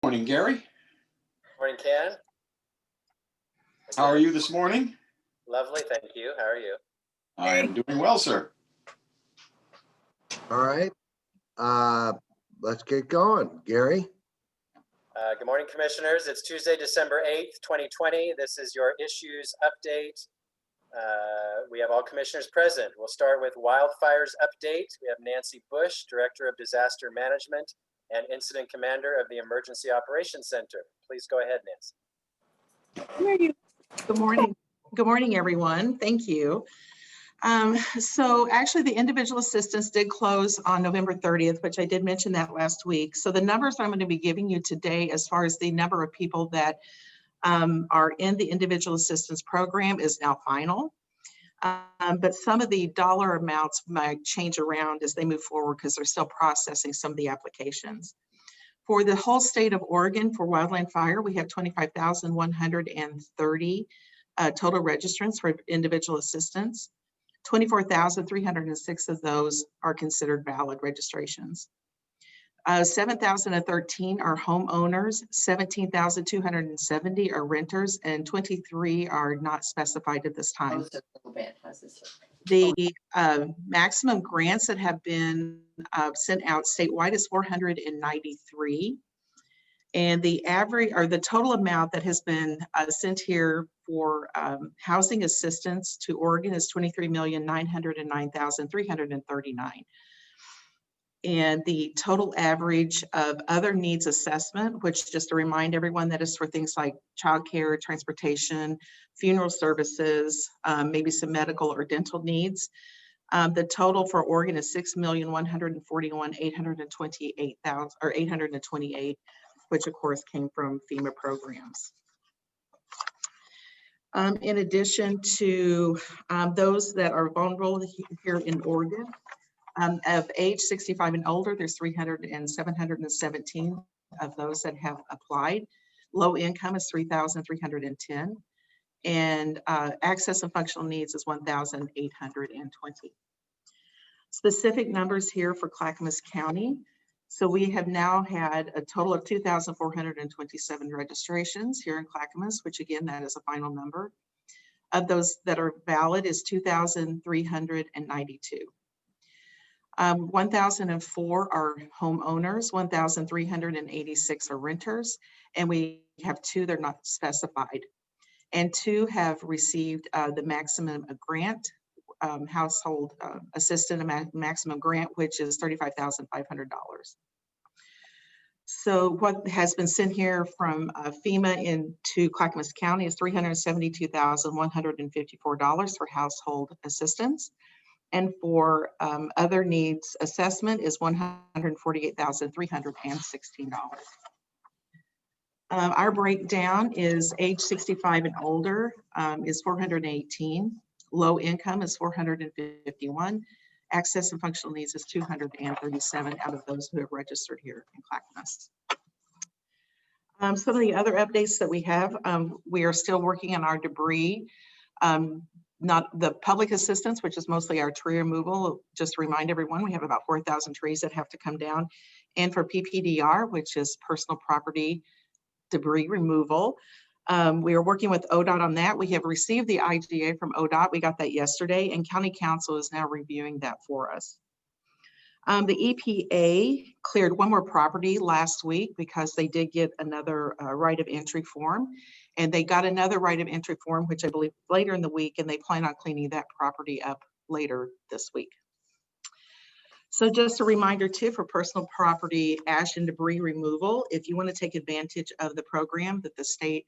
Morning, Gary. Morning, Ken. How are you this morning? Lovely, thank you. How are you? I'm doing well, sir. All right, let's get going. Gary? Good morning, Commissioners. It's Tuesday, December 8th, 2020. This is your issues update. We have all commissioners present. We'll start with wildfires update. We have Nancy Bush, Director of Disaster Management and Incident Commander of the Emergency Operations Center. Please go ahead, Nancy. Good morning. Good morning, everyone. Thank you. So actually the individual assistance did close on November 30th, which I did mention that last week. So the numbers I'm going to be giving you today as far as the number of people that are in the individual assistance program is now final. But some of the dollar amounts might change around as they move forward because they're still processing some of the applications. For the whole state of Oregon for wildland fire, we have 25,130 total registrants for individual assistance. 24,306 of those are considered valid registrations. 7,013 are homeowners, 17,270 are renters, and 23 are not specified at this time. The maximum grants that have been sent out statewide is 493. And the average or the total amount that has been sent here for housing assistance to Oregon is $23,909,339. And the total average of other needs assessment, which just to remind everyone that is for things like childcare, transportation, funeral services, maybe some medical or dental needs. The total for Oregon is $6,141,828, which of course came from FEMA programs. In addition to those that are vulnerable here in Oregon, of age 65 and older, there's 717 of those that have applied. Low income is 3,310. And access and functional needs is 1,820. Specific numbers here for Clackamas County. So we have now had a total of 2,427 registrations here in Clackamas, which again, that is a final number. Of those that are valid is 2,392. 1,004 are homeowners, 1,386 are renters, and we have 2 that are not specified. And 2 have received the maximum grant, household assistant maximum grant, which is $35,500. So what has been sent here from FEMA into Clackamas County is $372,154 for household assistance. And for other needs assessment is $148,316. Our breakdown is age 65 and older is 418. Low income is 451. Access and functional needs is 237 out of those who have registered here in Clackamas. Some of the other updates that we have, we are still working on our debris. Not the public assistance, which is mostly our tree removal. Just to remind everyone, we have about 4,000 trees that have to come down. And for PPDR, which is personal property debris removal, we are working with ODOT on that. We have received the IGA from ODOT. We got that yesterday, and County Council is now reviewing that for us. The EPA cleared one more property last week because they did get another right of entry form, and they got another right of entry form, which I believe later in the week, and they plan on cleaning that property up later this week. So just a reminder too, for personal property ash and debris removal, if you want to take advantage of the program that the state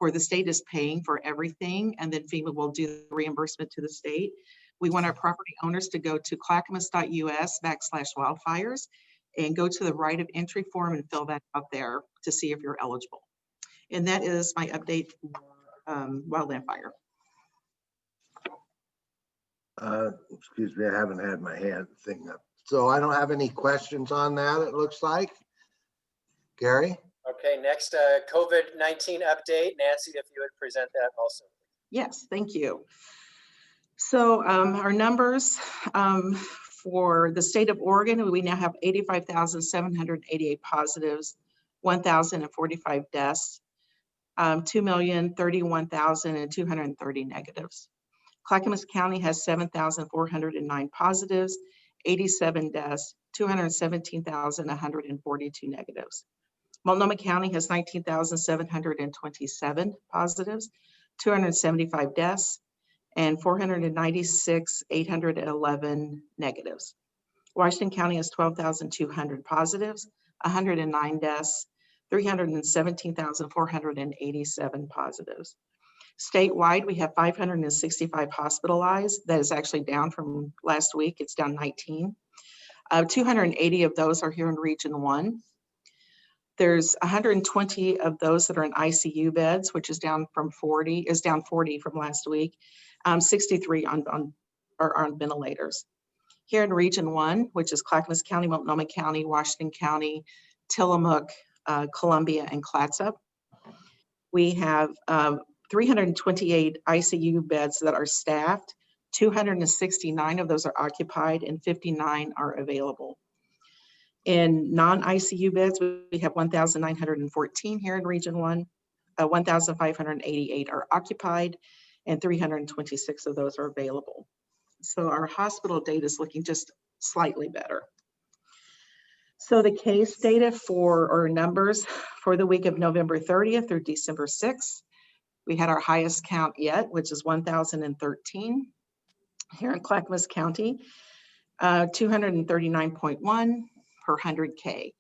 is paying for everything, and then FEMA will do the reimbursement to the state. We want our property owners to go to clackamas.us/wildfires and go to the right of entry form and fill that out there to see if you're eligible. And that is my update for wildland fire. Excuse me, I haven't had my hand thing up. So I don't have any questions on that, it looks like. Gary? Okay, next COVID-19 update. Nancy, if you would present that also. Yes, thank you. So our numbers for the state of Oregon, we now have 85,788 positives 1,045 deaths, 2,031,230 negatives. Clackamas County has 7,409 positives, 87 deaths, 217,142 negatives. Multnomah County has 19,727 positives, 275 deaths, and 496,811 negatives. Washington County has 12,200 positives, 109 deaths, 317,487 positives. Statewide, we have 565 hospitalized. That is actually down from last week. It's down 19. 280 of those are here in Region 1. There's 120 of those that are in ICU beds, which is down from 40 from last week. 63 are on ventilators. Here in Region 1, which is Clackamas County, Multnomah County, Washington County, Tillamook, Columbia, and Clatsop, we have 328 ICU beds that are staffed. 269 of those are occupied and 59 are available. In non-ICU beds, we have 1,914 here in Region 1. 1,588 are occupied and 326 of those are available. So our hospital data is looking just slightly better. So the case data or numbers for the week of November 30th through December 6th, we had our highest count yet, which is 1,013 here in Clackamas County, 239.1 per 100K.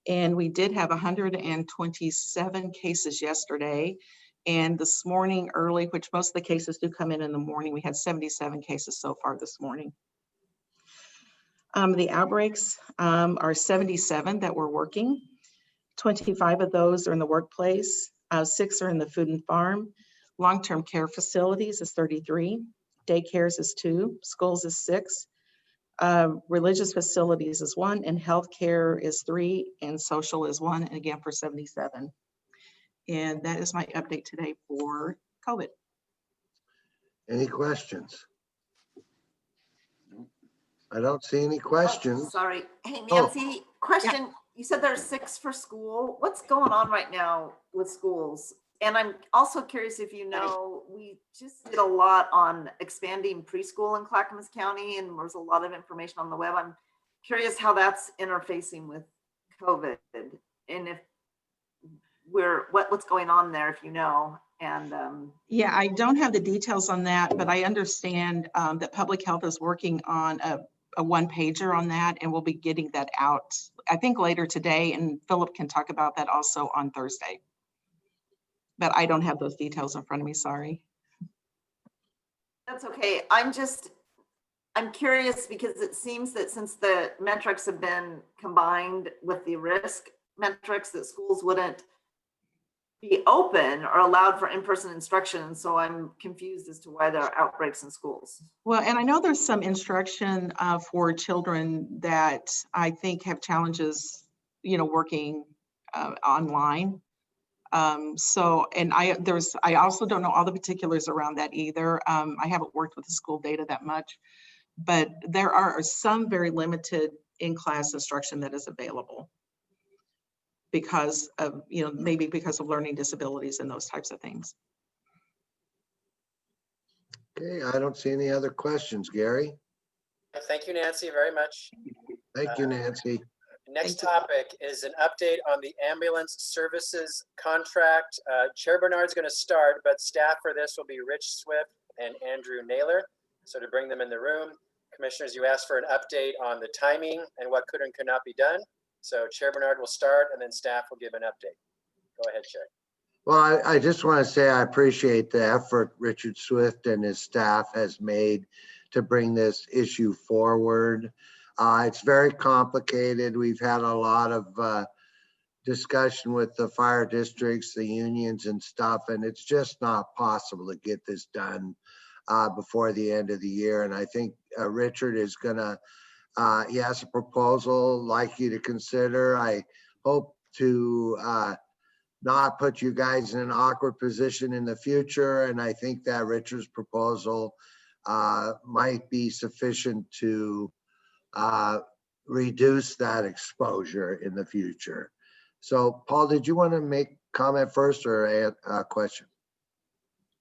And we did have 127 cases yesterday. And this morning early, which most of the cases do come in the morning, we had 77 cases so far this morning. The outbreaks are 77 that we're working. 25 of those are in the workplace. 6 are in the food and farm. Long-term care facilities is 33. Daycares is 2. Schools is 6. Religious facilities is 1. And healthcare is 3. And social is 1. And again for 77. And that is my update today for COVID. Any questions? I don't see any questions. Oh, sorry. Hey, Oh. Nancy, question. You said there's 6 for school. What's going on right now with schools? And I'm also curious if you know, we just did a lot on expanding preschool in Clackamas County, and there's a lot of information on the web. I'm curious how that's interfacing with COVID and if what's going on there, if you know. And yeah, I don't have the details on that, but I understand that public health is working on a one-pager on that, and we'll be getting that out, I think, later today, and Philip can talk about that also on Thursday. But I don't have those details in front of me, sorry. that's okay. I'm curious because it seems that since the metrics have been combined with the risk metrics, that schools wouldn't be open or allowed for in-person instruction. So I'm confused as to why there are outbreaks in schools. Well, and I know there's some instruction for children that I think have challenges, working online. So, and I also don't know all the particulars around that either. I haven't worked with the school data that much, but there are some very limited in-class instruction that is available because of, maybe because of learning disabilities and those types of things. Okay, I don't see any other questions, Gary. Thank you, Nancy, very much. Thank you, Nancy. Next topic is an update on the ambulance services contract. Chair Bernard's going to start, but staff for this will be Rich Swift and Andrew Naylor. So to bring them in the room, commissioners, you asked for an update on the timing and what could and could not be done. So Chair Bernard will start and then staff will give an update. Go ahead, Chair. Well, I just want to say I appreciate the effort Richard Swift and his staff has made to bring this issue forward. It's very complicated. We've had a lot of discussion with the fire districts, the unions and stuff, and it's just not possible to get this done before the end of the year. And I think Richard is gonna, he has a proposal I'd like you to consider. I hope to not put you guys in an awkward position in the future. And I think that Richard's proposal might be sufficient to reduce that exposure in the future. So Paul, did you want to make comment first or a question?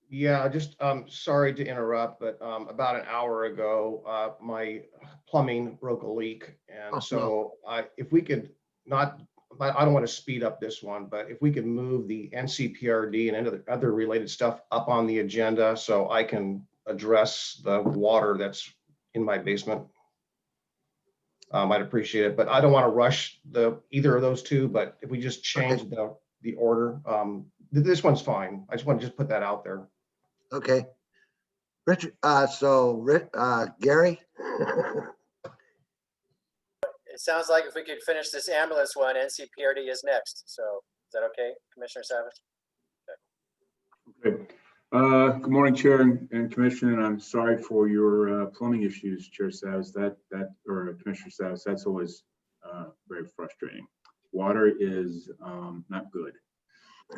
Yeah, just sorry to interrupt, but about an hour ago, my plumbing broke a leak. Oh, And so if we could not, I don't want to speed up this one, but if we could move the NCPRD and other related stuff up on the agenda so I can address the water that's in my basement. I'd appreciate it, but I don't want to rush either of those two, but if we just change the order, this one's fine. I just want to put that out there. Okay. Richard, Gary? It sounds like if we could finish this ambulance one, NCPRD is next. So is that okay, Commissioner Savage? Okay. Good morning, Chair and Commission, and I'm sorry for your plumbing issues, Chair Savage. Or Commissioner Savage, that's always very frustrating. Water is not good.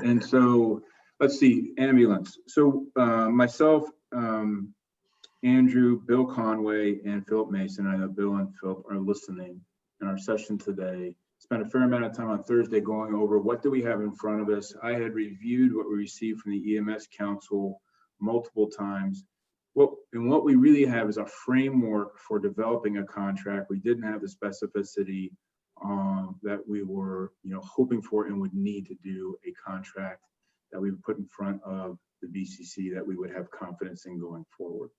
And so let's see, ambulance. So myself, Andrew, Bill Conway, and Philip Mason, I know Bill and Philip are listening in our session today. Spent a fair amount of time on Thursday going over what do we have in front of us. I had reviewed what we received from the EMS Council multiple times. What we really have is a framework for developing a contract. We didn't have the specificity that we were hoping for and would need to do a contract that we would put in front of the BCC that we would have confidence in going forward.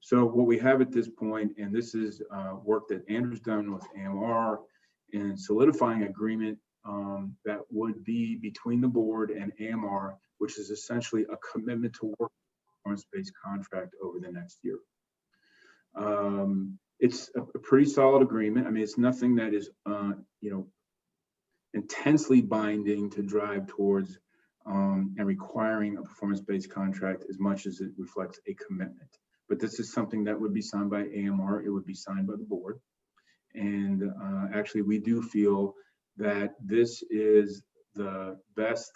So what we have at this point, and this is work that Andrew's done with AMR, and solidifying agreement that would be between the board and AMR, which is essentially a commitment to work on a performance-based contract over the next year. It's a pretty solid agreement. I mean, it's nothing that is, intensely binding to drive towards and requiring a performance-based contract as much as it reflects a commitment. But this is something that would be signed by AMR. It would be signed by the board. And actually, we do feel that this is the best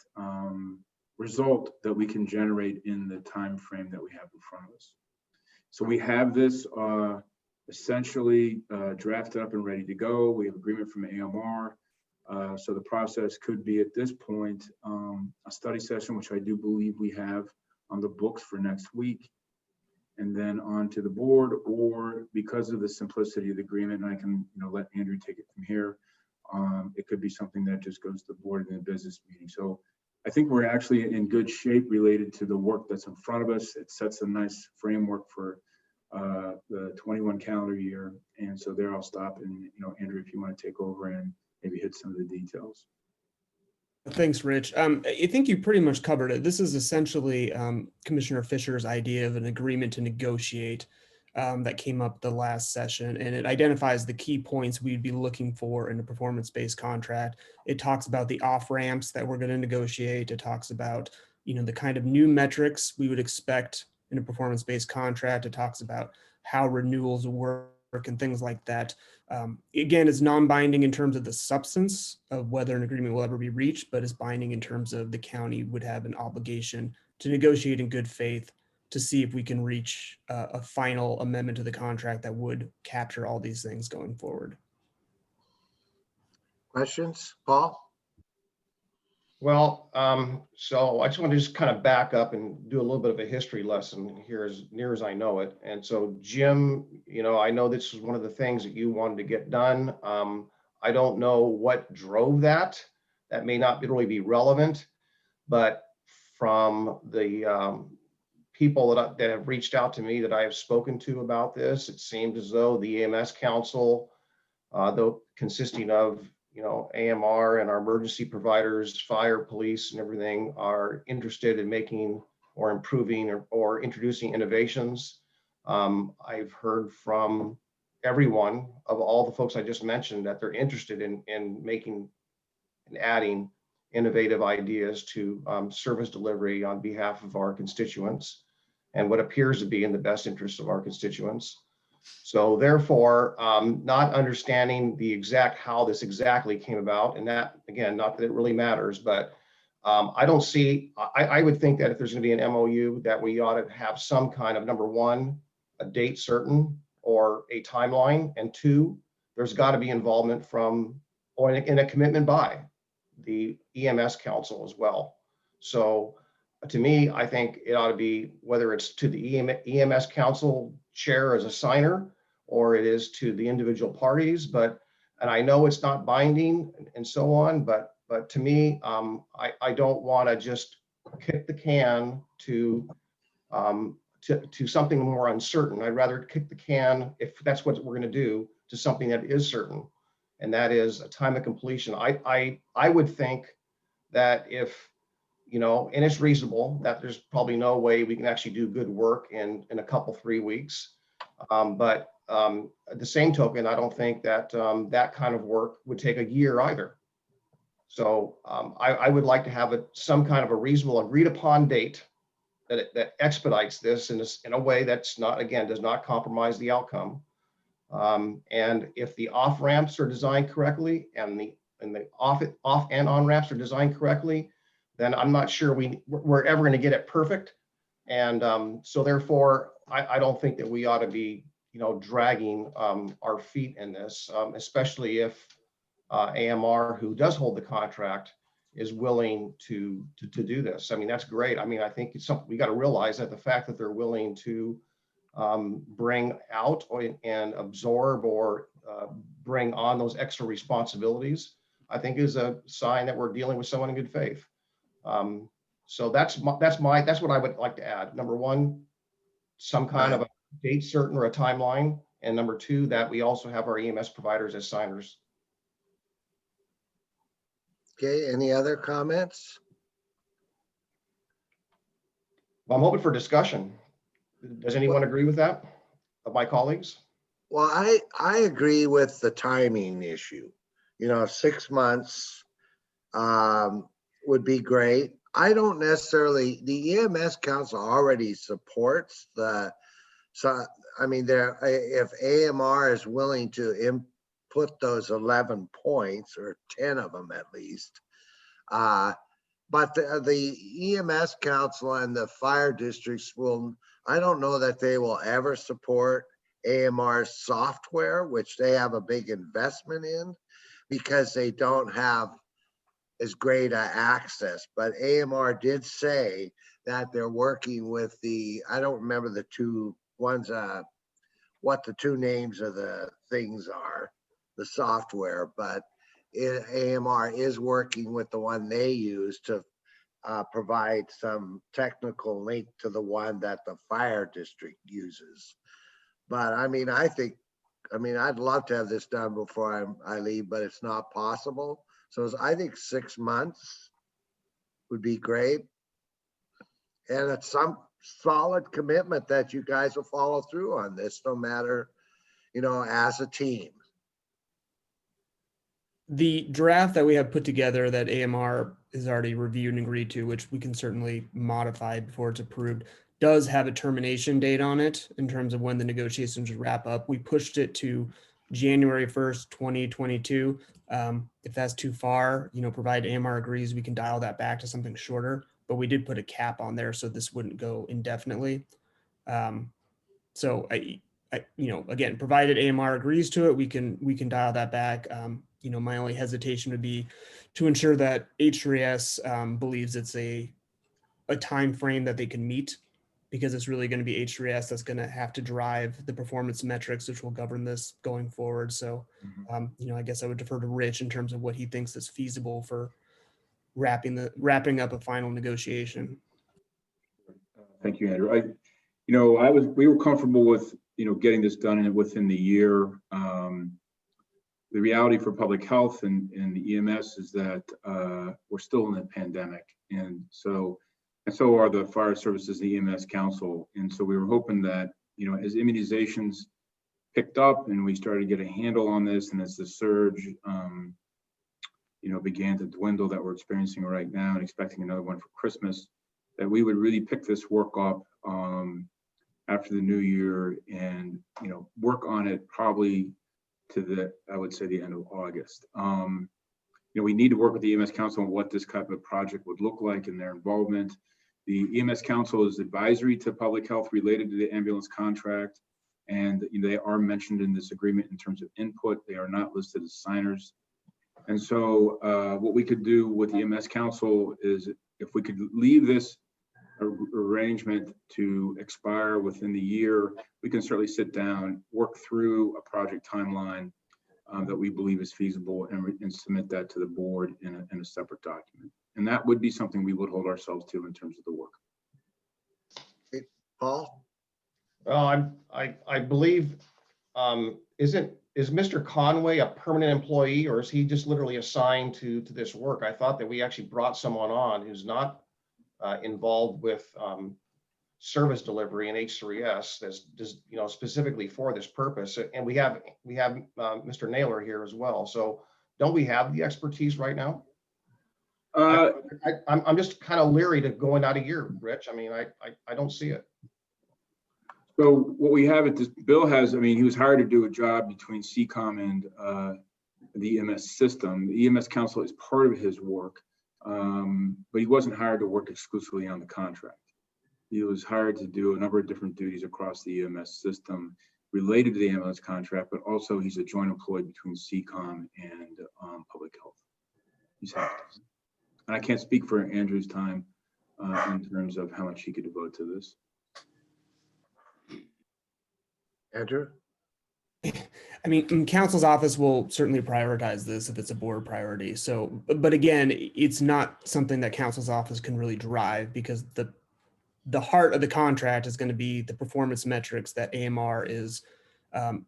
result that we can generate in the time frame that we have in front of us. So we have this essentially drafted up and ready to go. We have agreement from AMR. So the process could be at this point a study session, which I do believe we have on the books for next week, and then on to the board, or because of the simplicity of the agreement, and I can let Andrew take it from here, it could be something that just goes to the board in a business meeting. So I think we're actually in good shape related to the work that's in front of us. It sets a nice framework for the 21 calendar year. And so there I'll stop, and Andrew, if you want to take over and maybe hit some of the details. Thanks, Rich. I think you pretty much covered it. This is essentially Commissioner Fisher's idea of an agreement to negotiate that came up the last session, and it identifies the key points we'd be looking for in a performance-based contract. It talks about the off-ramps that we're going to negotiate. It talks about the kind of new metrics we would expect in a performance-based contract. It talks about how renewals work and things like that. Again, it's non-binding in terms of the substance of whether an agreement will ever be reached, but is binding in terms of the county would have an obligation to negotiate in good faith to see if we can reach a final amendment to the contract that would capture all these things going forward. Questions, Paul? Well, so I just want to kind of back up and do a little bit of a history lesson here as near as I know it. And so Jim, I know this is one of the things that you wanted to get done. I don't know what drove that. That may not really be relevant, but from the people that have reached out to me that I have spoken to about this, it seemed as though the EMS Council, though consisting of AMR and our emergency providers, fire, police, and everything, are interested in making or improving or introducing innovations. I've heard from everyone of all the folks I just mentioned that they're interested in making and adding innovative ideas to service delivery on behalf of our constituents and what appears to be in the best interest of our constituents. So therefore, not understanding the exact how this exactly came about, and that, again, not that it really matters, but I don't see, I would think that if there's going to be an MOU, that we ought to have some kind of, number one, a date certain or a timeline, and two, there's got to be involvement from, or in a commitment by the EMS council as well. So to me, I think it ought to be, whether it's to the EMS council chair as a signer, or it is to the individual parties, and I know it's not binding and so on, but to me, I don't want to just kick the can to something more uncertain. I'd rather kick the can, if that's what we're going to do, to something that is certain, and that is a time of completion. I would think that if, and it's reasonable, that there's probably no way we can actually do good work in a couple, 3 weeks. But at the same token, I don't think that that kind of work would take a year either. So I would like to have some kind of a reasonable agreed upon date that expedites this in a way that's not, again, does not compromise the outcome. And if the off ramps are designed correctly and the off and on ramps are designed correctly, then I'm not sure we're ever going to get it perfect. And so therefore, I don't think that we ought to be, dragging our feet in this, especially if AMR, who does hold the contract, is willing to do this. I mean, that's great. I mean, I think it's something we got to realize, that the fact that they're willing to bring out and absorb or bring on those extra responsibilities, I think is a sign that we're dealing with someone in good faith. So that's what I would like to add. Number one, some kind of a date certain or a timeline. And number two, that we also have our EMS providers as signers. Okay, any other comments? Well, I'm hoping for discussion. Does anyone agree with that, of my colleagues? Well, I agree with the timing issue. 6 months would be great. I don't necessarily, the EMS council already supports if AMR is willing to input those 11 points, or 10 of them at least, but the EMS council and the fire districts I don't know that they will ever support AMR's software, which they have a big investment in, because they don't have as great access. But AMR did say that they're working with I don't remember the two ones, what the two names of the things are, the software, but AMR is working with the one they use to provide some technical link to the one that the fire district uses. But I'd love to have this done before I leave, but it's not possible. So I think 6 months would be great. And it's some solid commitment that you guys will follow through on this, no matter, as a team. The draft that we have put together that AMR has already reviewed and agreed to, which we can certainly modify before it's approved, does have a termination date on it in terms of when the negotiations would wrap up. We pushed it to January 1st, 2022. If that's too far, provided AMR agrees, we can dial that back to something shorter, but we did put a cap on there so this wouldn't go indefinitely. So again, provided AMR agrees to it, we can dial that back. My only hesitation would be to ensure that H3S believes it's a time frame that they can meet, because it's really going to be H3S that's going to have to drive the performance metrics, which will govern this going forward. So, I guess I would defer to Rich in terms of what he thinks is feasible for wrapping up a final negotiation. Thank you, Andrew. We were comfortable with, getting this done within the year. The reality for public health and the EMS is that we're still in a pandemic. And so are the fire services, the EMS council. And so we were hoping that, as immunizations picked up and we started to get a handle on this, and as the surge, began to dwindle that we're experiencing right now and expecting another one for Christmas, that we would really pick this work up after the new year and, work on it probably to I would say the end of August. We need to work with the EMS council on what this type of project would look like and their involvement. The EMS council is advisory to public health related to the ambulance contract. And they are mentioned in this agreement in terms of input. They are not listed as signers. And so what we could do with the EMS Council is if we could leave this arrangement to expire within the year, we can certainly sit down, work through a project timeline that we believe is feasible and submit that to the board in a separate document. And that would be something we would hold ourselves to in terms of the work. Paul? Well, I believe, is Mr. Conway a permanent employee, or is he just literally assigned to this work? I thought that we actually brought someone on who's not involved with service delivery in H3S that's just, specifically for this purpose. And we have Mr. Naylor here as well. So don't we have the expertise right now? I'm just kind of leery to going out a year, Rich. I mean, I don't see it. So what we have at this, Bill has, he was hired to do a job between CCOM and the EMS system. The EMS Council is part of his work, but he wasn't hired to work exclusively on the contract. He was hired to do a number of different duties across the EMS system related to the EMS contract, but also he's a joint employee between CCOM and public health. He's happy. And I can't speak for Andrew's time in terms of how much he could devote to this. Andrew? Council's office will certainly prioritize this if it's a board priority. So, but again, it's not something that council's office can really drive, because the heart of the contract is going to be the performance metrics that AMR is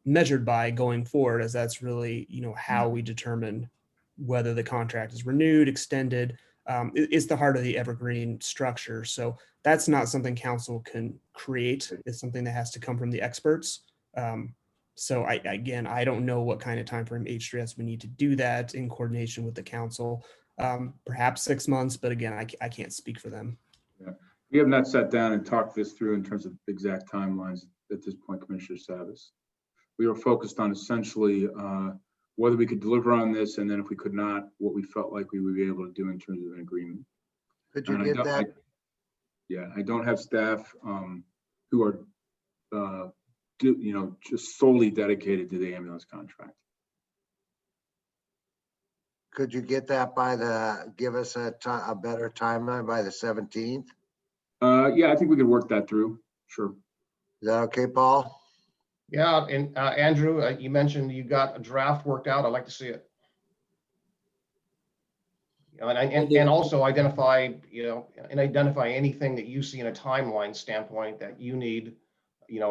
measured by going forward, as that's really, how we determine whether the contract is renewed, extended. It's the heart of the evergreen structure. So that's not something council can create. It's something that has to come from the experts. So I don't know what kind of time frame H3S we need to do that in coordination with the council. Perhaps 6 months, but again, I can't speak for them. Yeah. We have not sat down and talked this through in terms of exact timelines at this point, Commissioner Savas. We were focused on essentially whether we could deliver on this, and then if we could not, what we felt like we would be able to do in terms of an agreement. Could you get that? I don't have staff who are just solely dedicated to the ambulance contract. Could you get that give us a better timeline by the 17th? Yeah, I think we could work that through. Sure. Is that okay, Paul? Yeah, and Andrew, you mentioned you got a draft worked out. I'd like to see it. And also identify, identify anything that you see in a timeline standpoint that you need,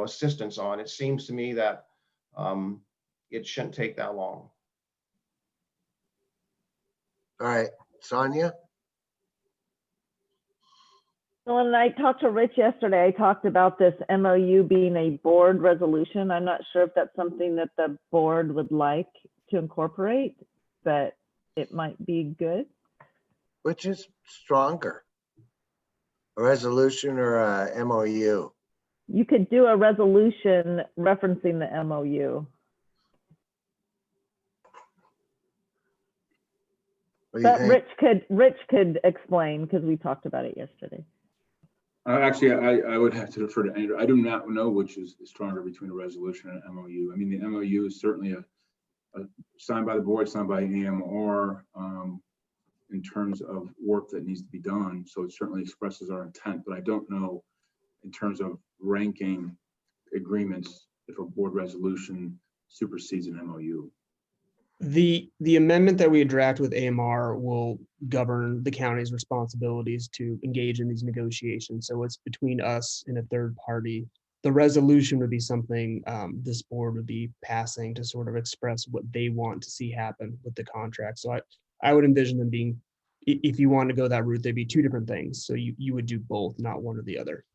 assistance on. It seems to me that it shouldn't take that long. All right, Sonia? When I talked to Rich yesterday, I talked about this MOU being a board resolution. I'm not sure if that's something that the board would like to incorporate, but it might be good. Which is stronger? A resolution or a MOU? You could do a resolution referencing the MOU. But Rich could explain, because we talked about it yesterday. Actually, I would have to defer to Andrew. I do not know which is stronger between a resolution and an MOU. The MOU is certainly a signed by the board, signed by AMR in terms of work that needs to be done. So it certainly expresses our intent, but I don't know in terms of ranking agreements if a board resolution supersedes an MOU. The amendment that we draft with AMR will govern the county's responsibilities to engage in these negotiations. So it's between us and a third party. The resolution would be something this board would be passing to sort of express what they want to see happen with the contract. So I would envision them being, if you want to go that route, there'd be two different things. So you would do both, not one or the other.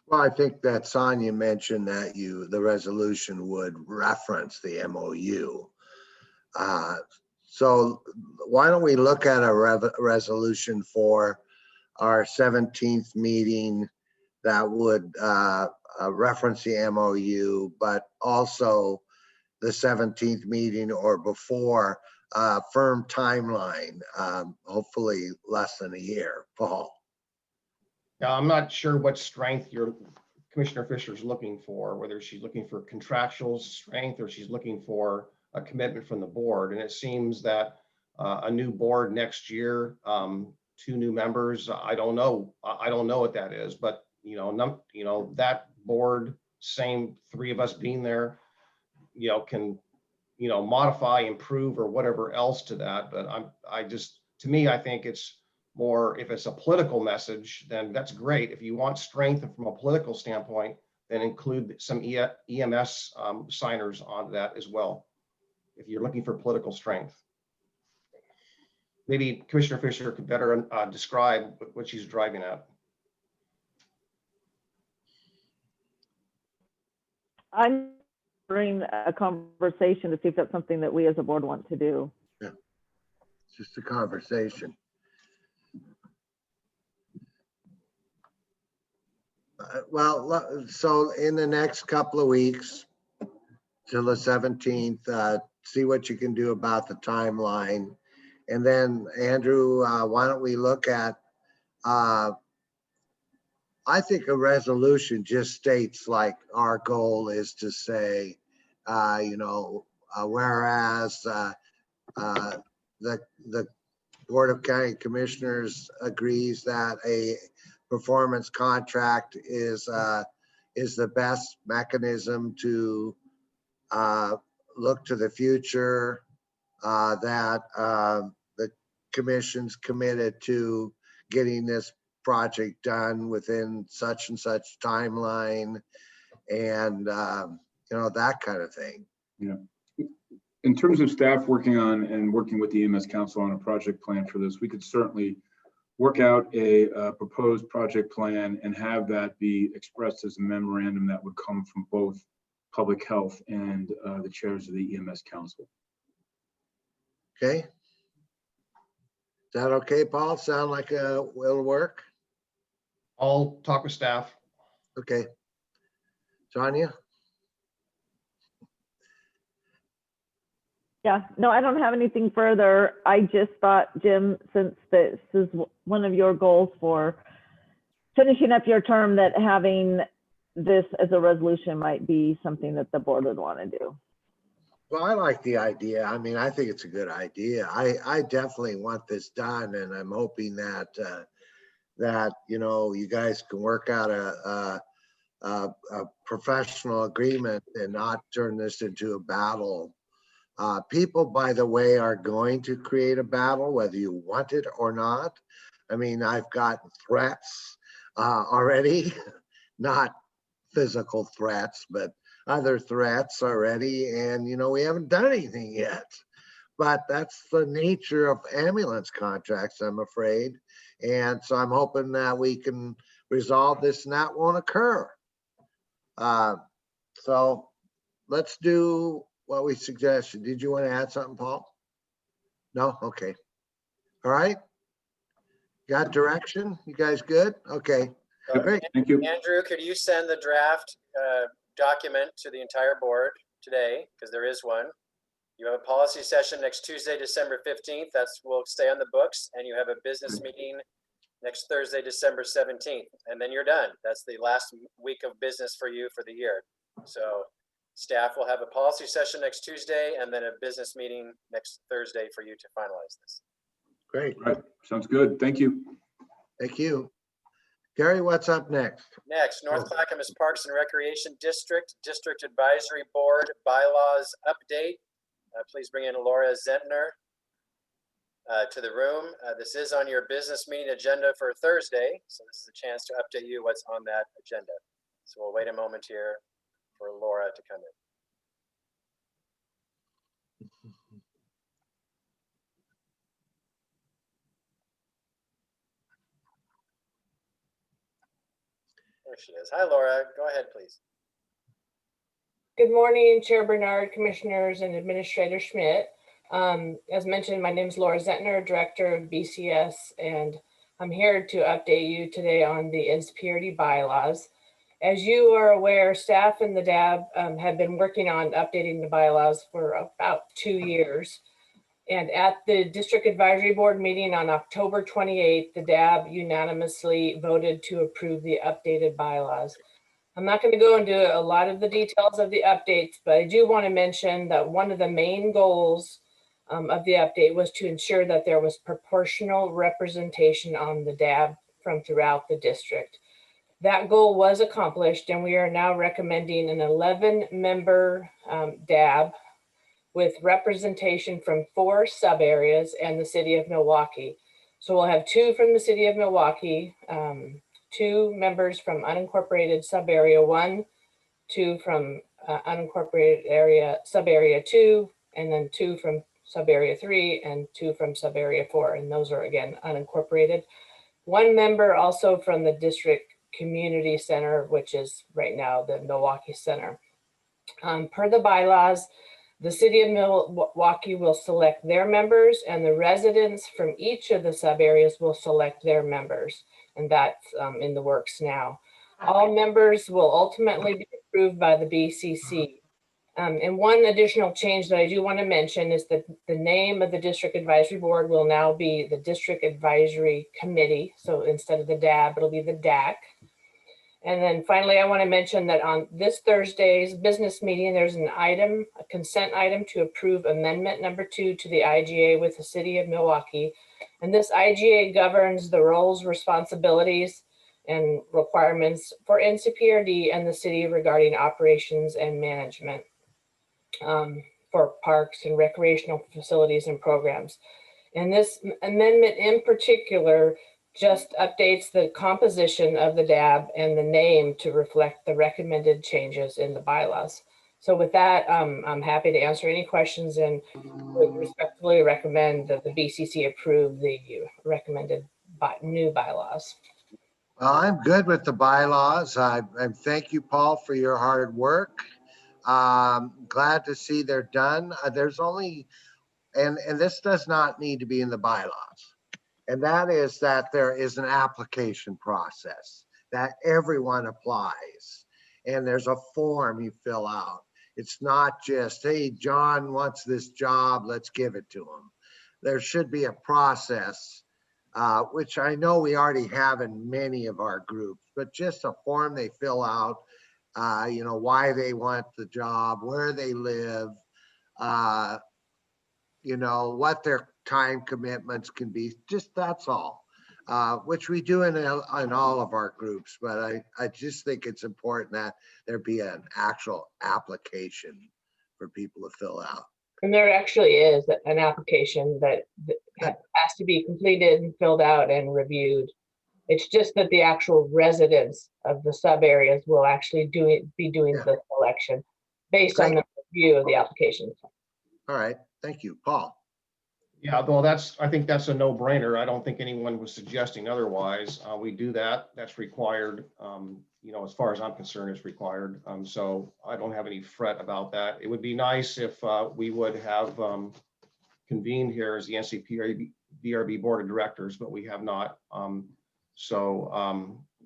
Well, I think that Sonia mentioned that the resolution would reference the MOU. So why don't we look at a resolution for our 17th meeting that would reference the MOU, but also the 17th meeting or before, firm timeline, hopefully less than a year. Paul? Now, I'm not sure what strength Commissioner Fisher is looking for, whether she's looking for contractual strength or she's looking for a commitment from the board. And it seems that a new board next year, 2 new members, I don't know what that is, but that board, same 3 of us being there, can modify, improve, or whatever else to that. But to me, I think it's more, if it's a political message, then that's great. If you want strength from a political standpoint, then include some EMS signers on that as well, if you're looking for political strength. Maybe Commissioner Fisher could better describe what she's driving at. I'm bring a conversation to see if that's something that we as a board want to do. Yeah, it's just a conversation. Well, so in the next couple of weeks, till the 17th, see what you can do about the timeline. And then Andrew, why don't we look at, I think a resolution just states like our goal is to say, whereas the Board of County Commissioners agrees that a performance contract is the best mechanism to look to the future, that the commission's committed to getting this project done within such and such timeline, and that kind of thing. Yeah. In terms of staff working with the EMS Council on a project plan for this, we could certainly work out a proposed project plan and have that be expressed as a memorandum that would come from both public health and the chairs of the EMS Council. Okay. Is that okay, Paul? Sound like it'll work? I'll talk with staff. Okay. Tanya? Yeah, no, I don't have anything further. I just thought, Jim, since this is one of your goals for finishing up your term, that having this as a resolution might be something that the board would want to do. Well, I like the idea. I mean, I think it's a good idea. I definitely want this done, and I'm hoping that you guys can work out a professional agreement and not turn this into a battle. People, by the way, are going to create a battle, whether you want it or not. I mean, I've gotten threats already, not physical threats, but other threats already. And, we haven't done anything yet. But that's the nature of ambulance contracts, I'm afraid. And so I'm hoping that we can resolve this and that won't occur. So let's do what we suggested. Did you want to add something, Paul? No? Okay. All right. Got direction? You guys good? Okay. Great. Thank you. Andrew, could you send the draft document to the entire board today? Because there is one. You have a policy session next Tuesday, December 15th. Will stay on the books. And you have a business meeting next Thursday, December 17th. And then you're done. That's the last week of business for you for the year. So staff will have a policy session next Tuesday and then a business meeting next Thursday for you to finalize this. Great. Right. Sounds good. Thank you. Thank you. Gary, what's up next? Next, North Clackamas Parks and Recreation District Advisory Board bylaws update. Please bring in Laura Zentner to the room. This is on your business meeting agenda for Thursday, so this is a chance to update you what's on that agenda. So we'll wait a moment here for Laura to come in. There she is. Hi, Laura. Go ahead, please. Good morning, Chair Bernard, Commissioners, and Administrator Schmidt. As mentioned, my name is Laura Zentner, Director of BCS, and I'm here to update you today on the insecurity bylaws. As you are aware, staff and the DAB have been working on updating the bylaws for about 2 years. And at the District Advisory Board meeting on October 28th, the DAB unanimously voted to approve the updated bylaws. I'm not going to go into a lot of the details of the updates, but I do want to mention that one of the main goals of the update was to ensure that there was proportional representation on the DAB from throughout the district. That goal was accomplished, and we are now recommending an 11-member DAB with representation from 4 sub-areas and the city of Milwaukee. So we'll have 2 from the city of Milwaukee, 2 members from unincorporated sub-area 1, 2 from unincorporated area sub-area 2, and then 2 from sub-area 3 and 2 from sub-area 4. And those are, again, unincorporated. 1 member also from the district community center, which is right now the Milwaukee Center. Per the bylaws, the city of Milwaukee will select their members, and the residents from each of the sub areas will select their members. And that's in the works now. All members will ultimately be approved by the BCC. And one additional change that I do want to mention is that the name of the District Advisory Board will now be the District Advisory Committee. So instead of the DAB, it'll be the DAC. And then finally, I want to mention that on this Thursday's business meeting, there's an item, a consent item to approve amendment number 2 to the IGA with the city of Milwaukee. And this IGA governs the roles, responsibilities, and requirements for NCPRD and the city regarding operations and management for parks and recreational facilities and programs. And this amendment in particular just updates the composition of the DAB and the name to reflect the recommended changes in the bylaws. So with that, I'm happy to answer any questions and would respectfully recommend that the BCC approve the recommended new bylaws. Well, I'm good with the bylaws. I thank you, Paul, for your hard work. Glad to see they're done. There's only, and this does not need to be in the bylaws. And that is that there is an application process that everyone applies. And there's a form you fill out. It's not just, hey, John wants this job, let's give it to him. There should be a process, which I know we already have in many of our groups, but just a form they fill out, you know, why they want the job, where they live, you know, what their time commitments can be, just that's all, which we do in all of our groups. But I just think it's important that there be an actual application for people to fill out. And there actually is an application that has to be completed and filled out and reviewed. It's just that the actual residents of the sub areas will actually be doing the selection based on the review of the application. All right, thank you, Paul. Yeah, well, I think that's a no-brainer. I don't think anyone was suggesting otherwise. We do that. That's required. You know, as far as I'm concerned, it's required. So I don't have any fret about that. It would be nice if we would have convened here as the NCPRB Board of Directors, but we have not. You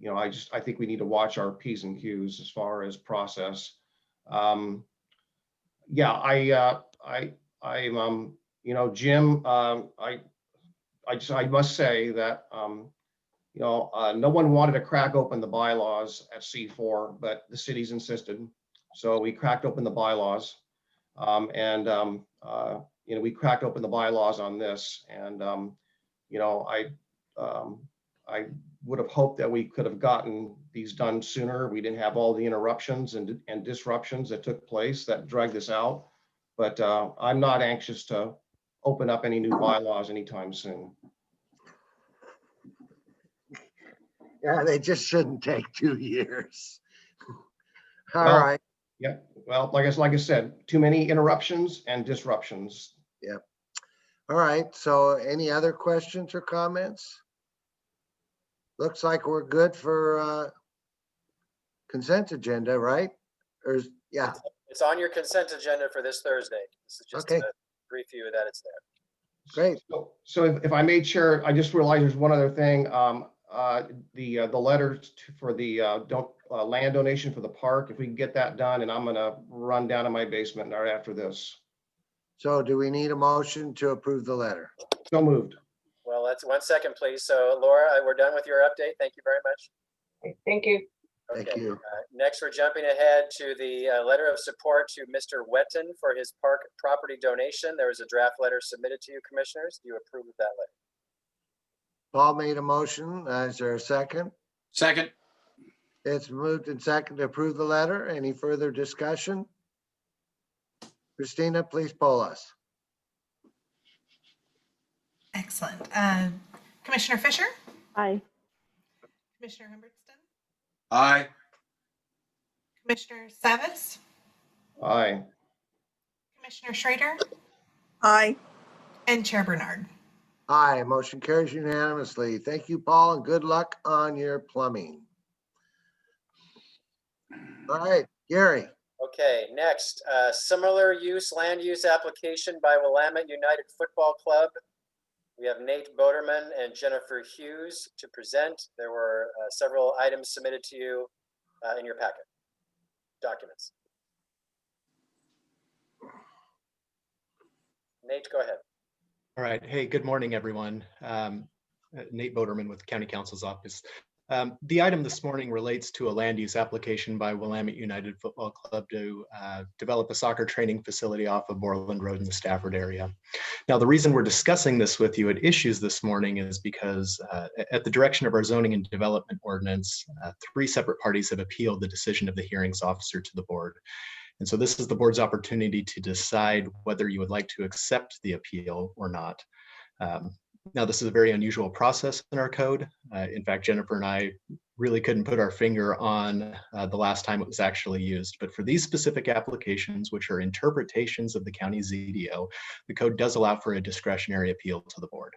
know, I think we need to watch our P's and Q's as far as process. Yeah, I'm you know, Jim, I must say that, you know, no one wanted to crack open the bylaws at C4, but the city's insisted. So we cracked open the bylaws. You know, we cracked open the bylaws on this. And, you know, I would have hoped that we could have gotten these done sooner. We didn't have all the interruptions and disruptions that took place that dragged this out. But I'm not anxious to open up any new bylaws anytime soon. Yeah, they just shouldn't take 2 years. All Well, right. Yeah, well, like I said, too many interruptions and disruptions. Yep. All right, so any other questions or comments? Looks like we're good for consent agenda, right? Or yeah. It's on your consent agenda for this Thursday. This is just Okay. a brief view that it's there. Great. So if I may, Chair, I just realized there's one other thing. The letters for the land donation for the park, if we can get that done, and I'm gonna run down to my basement right after this. So do we need a motion to approve the letter? So moved. Well, that's 1 second, please. So Laura, we're done with your update. Thank you very much. Thank you. Thank Okay. you. Next, we're jumping ahead to the letter of support to Mr. Wetton for his park property donation. There was a draft letter submitted to you, commissioners. Do you approve of that letter? Paul made a motion. Is there a second? Second. It's moved and second to approve the letter. Any further discussion? Christina, please poll us. Excellent. Commissioner Fisher, Aye. Commissioner Humbertston, Aye. Commissioner Savas, Aye. Commissioner Schrader, Aye. and Chair Bernard. Aye, motion carries unanimously. Thank you, Paul, and good luck on your plumbing. All right, Gary. Okay, next, similar use, land use application by Willamette United Football Club. We have Nate Boderman and Jennifer Hughes to present. There were several items submitted to you in your packet, documents. Nate, go ahead. All right. Hey, good morning, everyone. Nate Boderman with the County Council's office. The item this morning relates to a land use application by Willamette United Football Club to develop a soccer training facility off of Borland Road in the Stafford area. Now, the reason we're discussing this with you at issues this morning is because at the direction of our zoning and development ordinance, 3 separate parties have appealed the decision of the hearings officer to the board. And so this is the board's opportunity to decide whether you would like to accept the appeal or not. Now, this is a very unusual process in our code. In fact, Jennifer and I really couldn't put our finger on the last time it was actually used. But for these specific applications, which are interpretations of the county ZDO, the code does allow for a discretionary appeal to the board.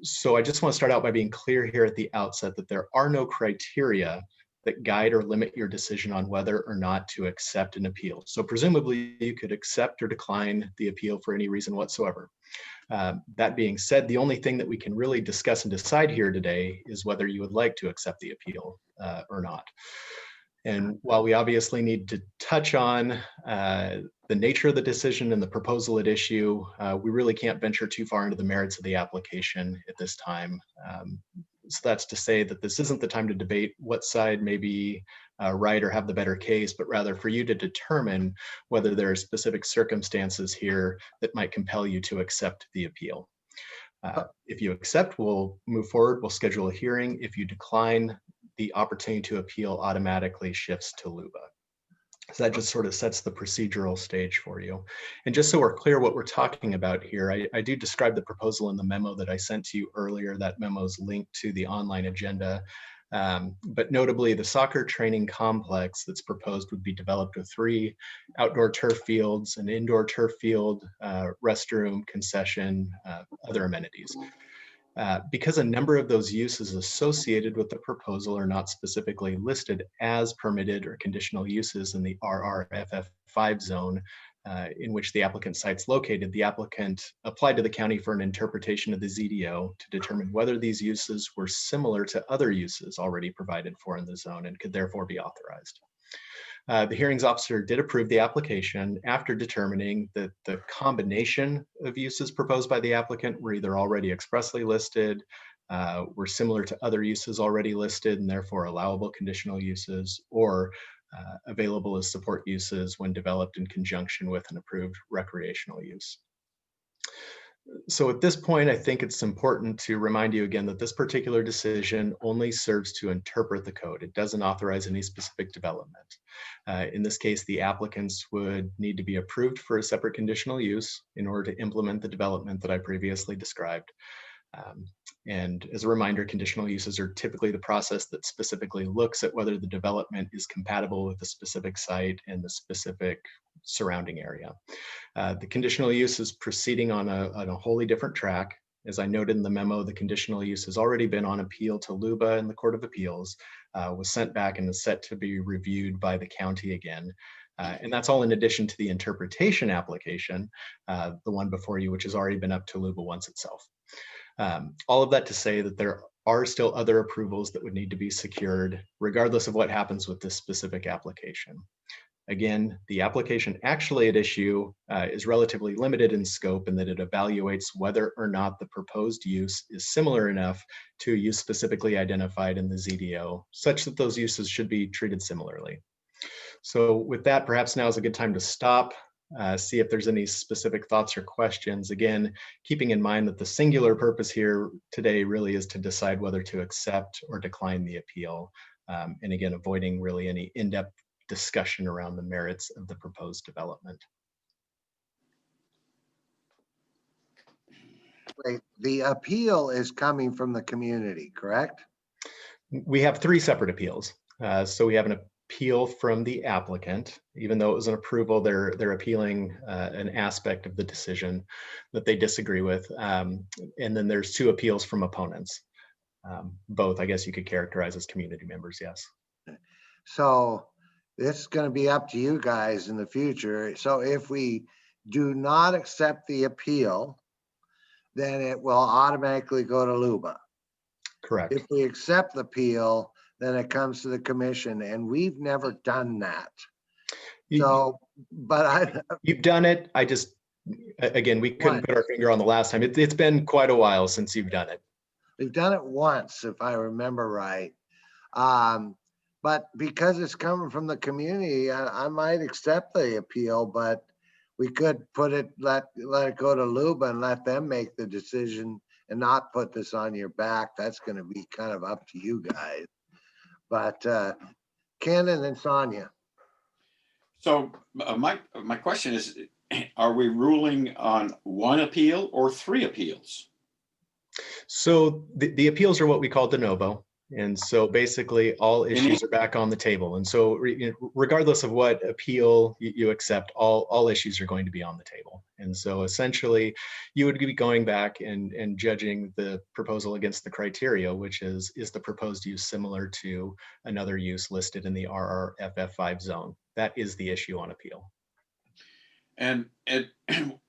So I just want to start out by being clear here at the outset that there are no criteria that guide or limit your decision on whether or not to accept an appeal. So presumably you could accept or decline the appeal for any reason whatsoever. That being said, the only thing that we can really discuss and decide here today is whether you would like to accept the appeal or not. And while we obviously need to touch on the nature of the decision and the proposal at issue, we really can't venture too far into the merits of the application at this time. So that's to say that this isn't the time to debate what side may be right or have the better case, but rather for you to determine whether there are specific circumstances here that might compel you to accept the appeal. If you accept, we'll move forward, we'll schedule a hearing. If you decline, the opportunity to appeal automatically shifts to LUBA. So that just sort of sets the procedural stage for you. And just so we're clear what we're talking about here, I do describe the proposal in the memo that I sent to you earlier. That memo is linked to the online agenda. But notably, the soccer training complex that's proposed would be developed with 3 outdoor turf fields, an indoor turf field, restroom, concession, other amenities. Because a number of those uses associated with the proposal are not specifically listed as permitted or conditional uses in the RRFF5 zone in which the applicant site's located, the applicant applied to the county for an interpretation of the ZDO to determine whether these uses were similar to other uses already provided for in the zone and could therefore be authorized. The hearings officer did approve the application after determining that the combination of uses proposed by the applicant were either already expressly listed, were similar to other uses already listed and therefore allowable conditional uses, or available as support uses when developed in conjunction with an approved recreational use. So at this point, I think it's important to remind you again that this particular decision only serves to interpret the code. It doesn't authorize any specific development. In this case, the applicants would need to be approved for a separate conditional use in order to implement the development that I previously described. And as a reminder, conditional uses are typically the process that specifically looks at whether the development is compatible with the specific site and the specific surrounding area. The conditional use is proceeding on a wholly different track. As I noted in the memo, the conditional use has already been on appeal to LUBA in the Court of Appeals, was sent back and is set to be reviewed by the county again. And that's all in addition to the interpretation application, the one before you, which has already been up to LUBA once itself. All of that to say that there are still other approvals that would need to be secured, regardless of what happens with this specific application. Again, the application actually at issue is relatively limited in scope in that it evaluates whether or not the proposed use is similar enough to use specifically identified in the ZDO, such that those uses should be treated similarly. So with that, perhaps now is a good time to stop, see if there's any specific thoughts or questions. Again, keeping in mind that the singular purpose here today really is to decide whether to accept or decline the appeal. And again, avoiding really any in-depth discussion around the merits of the proposed development. Wait, the appeal is coming from the community, correct? We have 3 separate appeals. So we have an appeal from the applicant. Even though it was an approval, they're appealing an aspect of the decision that they disagree with. And then there's 2 appeals from opponents. Both, I guess you could characterize as community members, yes. So this is going to be up to you guys in the future. So if we do not accept the appeal, then it will automatically go to LUBA. Correct. If we accept the appeal, then it comes to the commission, and we've never done that. So, but you've done it. I just, again, we couldn't put our finger on the last time. It's been quite a while since you've done it. We've done it once, if I remember right. But because it's coming from the community, I might accept the appeal, but we could put it, let it go to LUBA and let them make the decision and not put this on your back. That's going to be kind of up to you guys. But Ken and then Sonia. So my question is, are we ruling on 1 appeal or 3 appeals? So the appeals are what we call de novo. And so basically all issues are back on the table. And so regardless of what appeal you accept, all issues are going to be on the table. And so essentially you would be going back and judging the proposal against the criteria, which is the proposed use similar to another use listed in the RRFF5 zone? That is the issue on appeal. And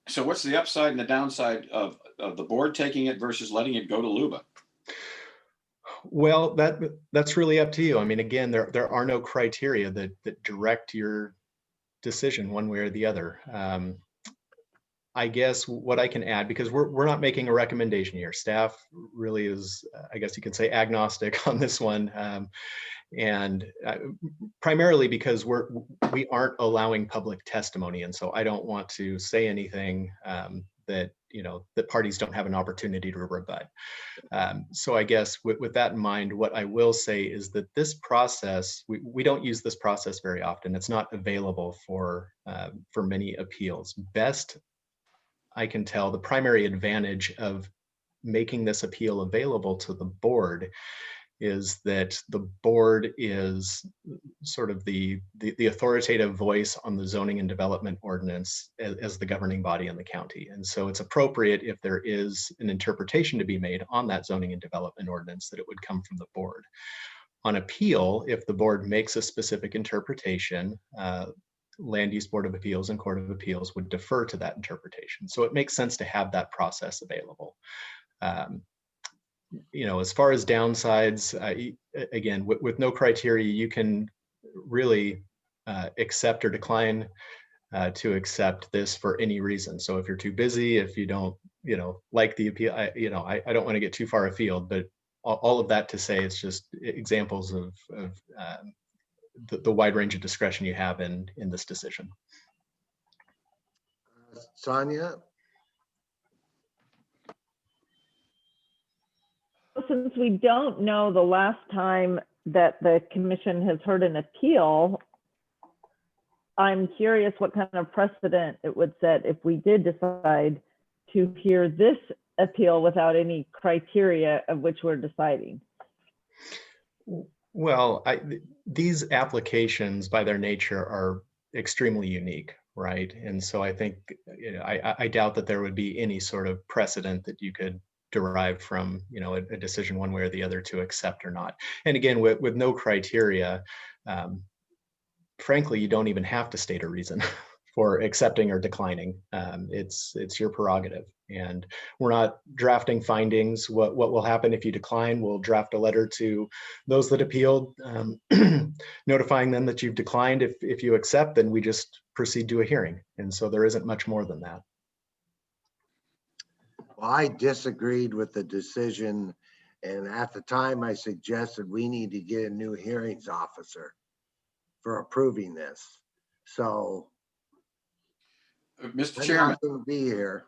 so what's the upside and the downside of the board taking it versus letting it go to LUBA? Well, that's really up to you. I mean, again, there are no criteria that direct your decision one way or the other. I guess what I can add, because we're not making a recommendation here. Staff really is, I guess you could say, agnostic on this one. And primarily because we aren't allowing public testimony. And so I don't want to say anything that parties don't have an opportunity to rebut. So I guess with that in mind, what I will say is that this process, we don't use this process very often. It's not available for many appeals. Best I can tell, the primary advantage of making this appeal available to the board is that the board is sort of the authoritative voice on the zoning and development ordinance as the governing body in the county. And so it's appropriate if there is an interpretation to be made on that zoning and development ordinance that it would come from the board. On appeal, if the board makes a specific interpretation, Land Use Board of Appeals and Court of Appeals would defer to that interpretation. So it makes sense to have that process available. As far as downsides, again, with no criteria, you can really accept or decline to accept this for any reason. So if you're too busy, if you don't, like the appeal, I don't want to get too far afield, but all of that to say, it's just examples of the wide range of discretion you have in this decision. Sonia? Since we don't know the last time that the commission has heard an appeal, I'm curious what kind of precedent it would set if we did decide to hear this appeal without any criteria of which we're deciding. Well, these applications by their nature are extremely unique, right? And so I think, I doubt that there would be any sort of precedent that you could derive from, a decision one way or the other to accept or not. And again, with no criteria, frankly, you don't even have to state a reason for accepting or declining. It's your prerogative. And we're not drafting findings. What will happen if you decline, we'll draft a letter to those that appealed, notifying them that you've declined. If you accept, then we just proceed to a hearing. And so there isn't much more than that. Well, I disagreed with the decision, and at the time I suggested we need to get a new hearings officer for approving this. So Mr. I'm Chairman, not going to be here.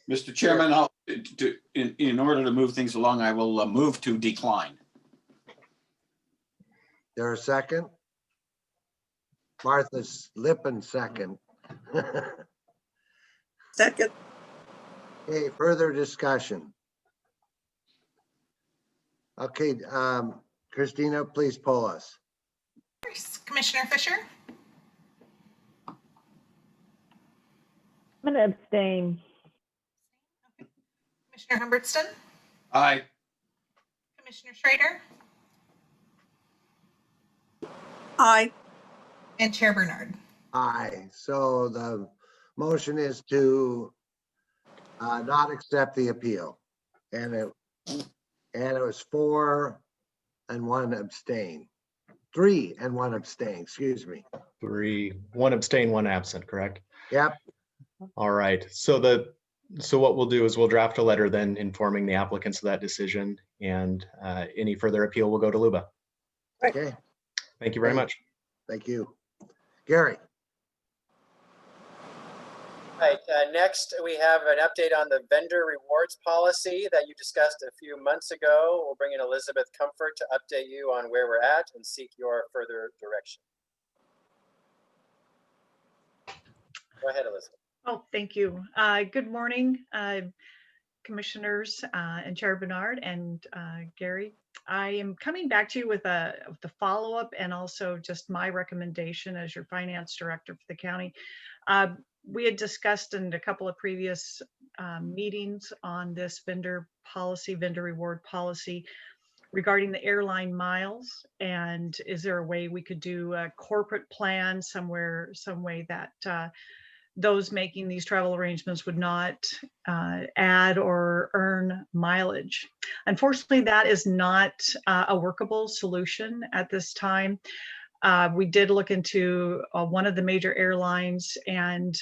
Mr. Chairman, in order to move things along, I will move to decline. There a second? Martha's Lippin second. Second. Okay, further discussion. Okay, Christina, please poll us. Commissioner Fisher, I'm gonna abstain. Commissioner Humbertston, Aye. Commissioner Schrader, Aye. and Chair Bernard. Aye, so the motion is to not accept the appeal. And it was 4 and 1 abstain. 3 and 1 abstain, excuse me. 3, 1 abstain, 1 absent, correct? Yep, All right. So what we'll do is we'll draft a letter then informing the applicants of that decision, and any further appeal will go to LUBA. okay, Thank you very Great. much. thank you. Gary, All right, next we have an update on the vendor rewards policy that you discussed a few months ago. We'll bring in Elizabeth Comfort to update you on where we're at and seek your further direction. Go ahead, Elizabeth. Oh, thank you. Good morning, commissioners and Chair Bernard and Gary. I am coming back to you with the follow-up and also just my recommendation as your finance director for the county. We had discussed in a couple of previous meetings on this vendor reward policy regarding the airline miles. And is there a way we could do a corporate plan some way that those making these travel arrangements would not add or earn mileage. Unfortunately, that is not a workable solution at this time. We did look into one of the major airlines, and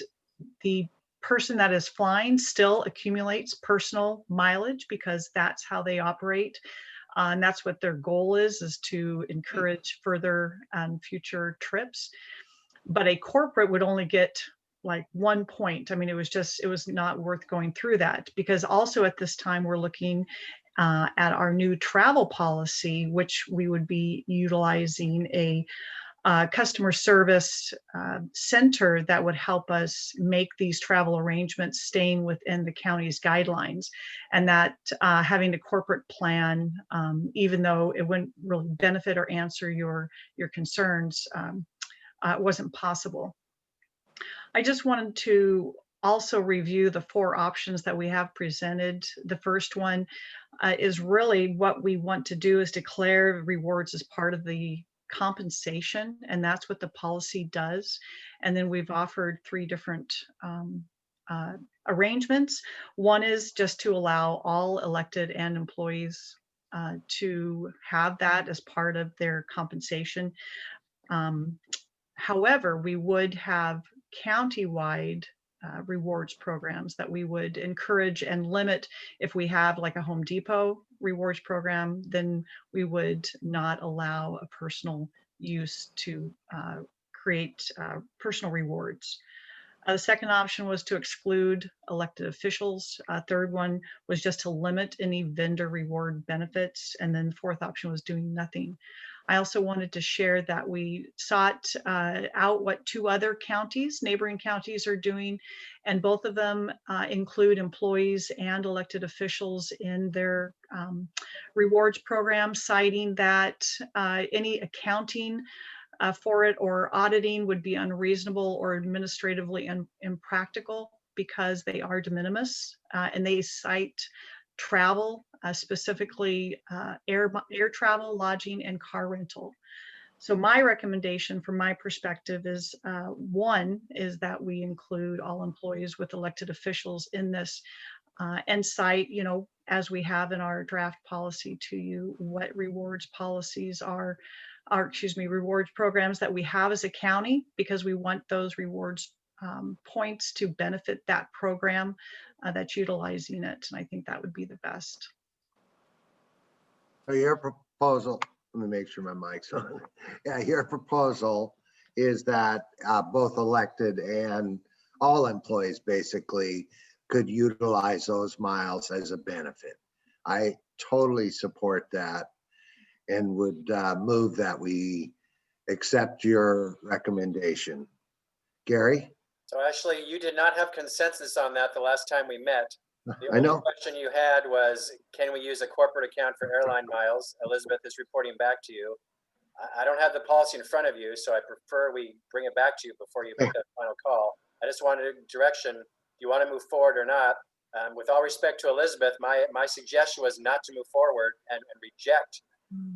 the person that is flying still accumulates personal mileage because that's how they operate. And that's what their goal is to encourage further future trips. But a corporate would only get like 1 point. I mean, it was not worth going through that, because also at this time we're looking at our new travel policy, which we would be utilizing a customer service center that would help us make these travel arrangements staying within the county's guidelines. And that having a corporate plan, even though it wouldn't really benefit or answer your concerns, wasn't possible. I just wanted to also review the 4 options that we have presented. The first one is really what we want to do is declare rewards as part of the compensation, and that's what the policy does. And then we've offered 3 different arrangements. One is just to allow all elected and employees to have that as part of their compensation. However, we would have county-wide rewards programs that we would encourage and limit. If we have like a Home Depot rewards program, then we would not allow a personal use to create personal rewards. The second option was to exclude elected officials. Third one was just to limit any vendor reward benefits. And then the 4th option was doing nothing. I also wanted to share that we sought out what 2 other counties, neighboring counties, are doing, and both of them include employees and elected officials in their rewards program, citing that any accounting for it or auditing would be unreasonable or administratively impractical because they are de minimis, and they cite travel, specifically air travel, lodging, and car rental. So my recommendation from my perspective is, one, is that we include all employees with elected officials in this, and cite, as we have in our draft policy to you, what rewards policies rewards programs that we have as a county, because we want those rewards points to benefit that program that's utilizing it. And I think that would be the best. So your proposal, let me make sure my mic's on. Yeah, your proposal is that both elected and all employees basically could utilize those miles as a benefit. I totally support that and would move that we accept your recommendation. Gary? So actually, you did not have consensus on that the last time we met. The I only know. question you had was, can we use a corporate account for airline miles? Elizabeth is reporting back to you. I don't have the policy in front of you, so I prefer we bring it back to you before you make that final call. I just wanted direction. Do you want to move forward or not? With all respect to Elizabeth, my suggestion was not to move forward and reject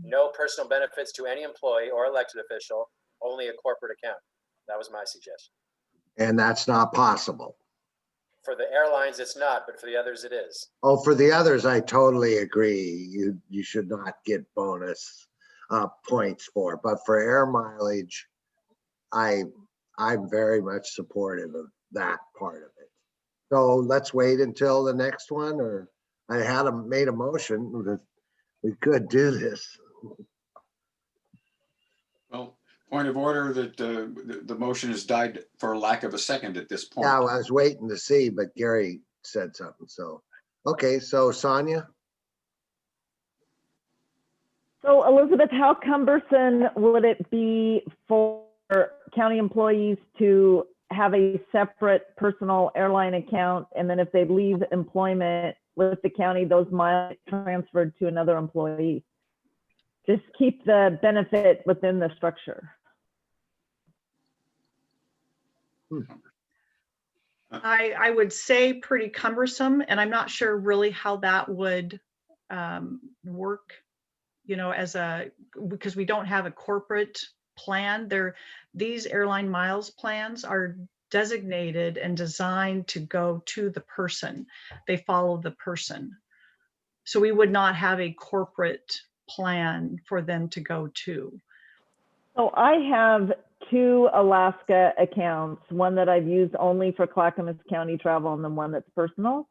no personal benefits to any employee or elected official, only a corporate account. That was my suggestion. And that's not possible. For the airlines, it's not, but for the others, it is. Oh, for the others, I totally agree. You should not get bonus points for, but for air mileage, I'm very much supportive of that part of it. So let's wait until the next one, or I had made a motion that we could do this. Well, point of order that the motion has died for lack of a second at this point. Yeah, I was waiting to see, but Gary said something. So, okay, so Sonia? So Elizabeth, how cumbersome would it be for county employees to have a separate personal airline account, and then if they leave employment with the county, those miles transferred to another employee? Just keep the benefit within the structure. I would say pretty cumbersome, and I'm not sure really how that would work, because we don't have a corporate plan. These airline miles plans are designated and designed to go to the person. They follow the person. So we would not have a corporate plan for them to go to. So I have 2 Alaska accounts, one that I've used only for Clackamas County travel and then one that's personal.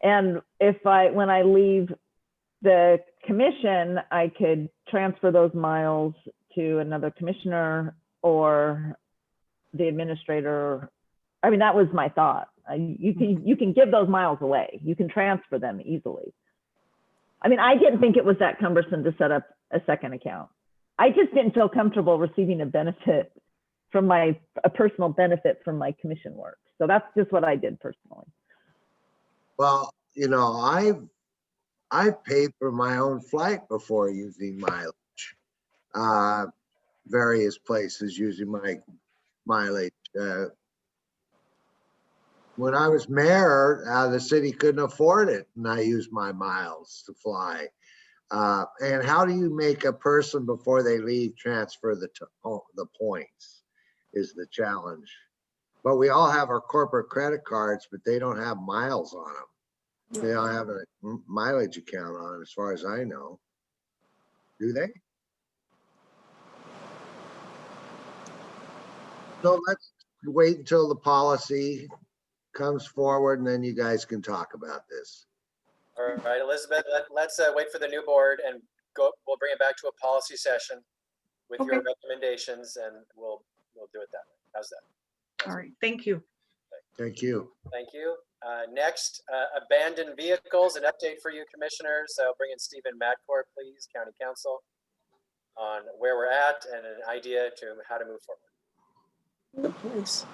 And when I leave the commission, I could transfer those miles to another commissioner or the administrator. I mean, that was my thought. You can give those miles away. You can transfer them easily. I mean, I didn't think it was that cumbersome to set up a second account. I just didn't feel comfortable receiving a benefit from a personal benefit from my commission work. So that's just what I did personally. Well, I've paid for my own flight before using mileage. Various places using my mileage. When I was mayor, the city couldn't afford it, and I used my miles to fly. And how do you make a person before they leave transfer the points is the challenge. But we all have our corporate credit cards, but they don't have miles on them. They don't have a mileage account on it, as far as I know. Do they? So let's wait until the policy comes forward, and then you guys can talk about this. All right, Elizabeth, let's wait for the new board and we'll bring it back to a policy session with your recommendations, and we'll do it that way. How's that? All right, thank you. Thank you. Thank you. Next, abandoned vehicles, an update for you commissioners. Bring in Stephen Madcourt, please, County Council, on where we're at and an idea to how to move forward. Please.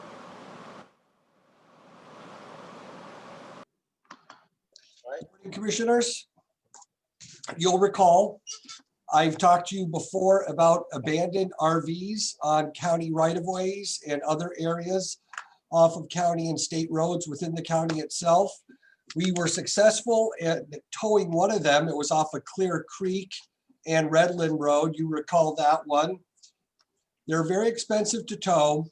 Commissioners, you'll recall I've talked to you before about abandoned RVs on county right-of-ways and other areas off of county and state roads within the county itself. We were successful at towing one of them. It was off of Clear Creek and Redland Road. You recall that one. They're very expensive to tow.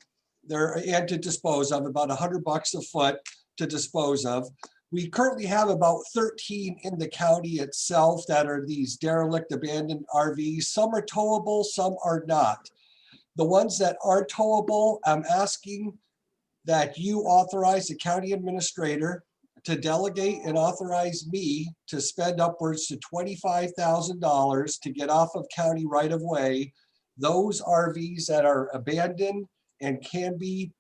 And to dispose of, about $100 a foot to dispose of. We currently have about 13 in the county itself that are these derelict abandoned RVs. Some are towable, some are not. The ones that are towable, I'm asking that you authorize the county administrator to delegate and authorize me to spend upwards to $25,000 to get off of county right of way those RVs that are abandoned and can be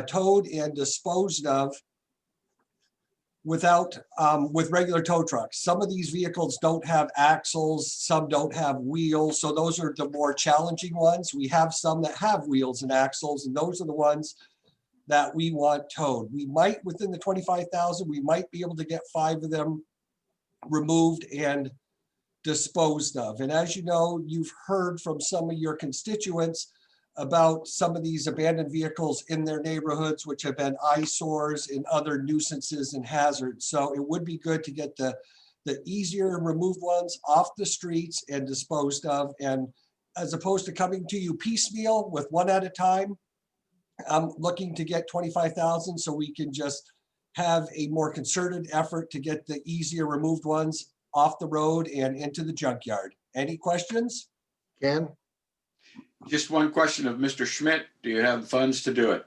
towed and disposed of without, with regular tow trucks. Some of these vehicles don't have axles, some don't have wheels. So those are the more challenging ones. We have some that have wheels and axles, and those are the ones that we want towed. We might, within the 25,000, we might be able to get 5 of them removed and disposed of. And as you know, you've heard from some of your constituents about some of these abandoned vehicles in their neighborhoods, which have been eyesores and other nuisances and hazards. So it would be good to get the easier removed ones off the streets and disposed of. And as opposed to coming to you piecemeal with one at a time, I'm looking to get 25,000 so we can just have a more concerted effort to get the easier removed ones off the road and into the junkyard. Any questions? Ken? Just one question of Mr. Schmidt. Do you have funds to do it?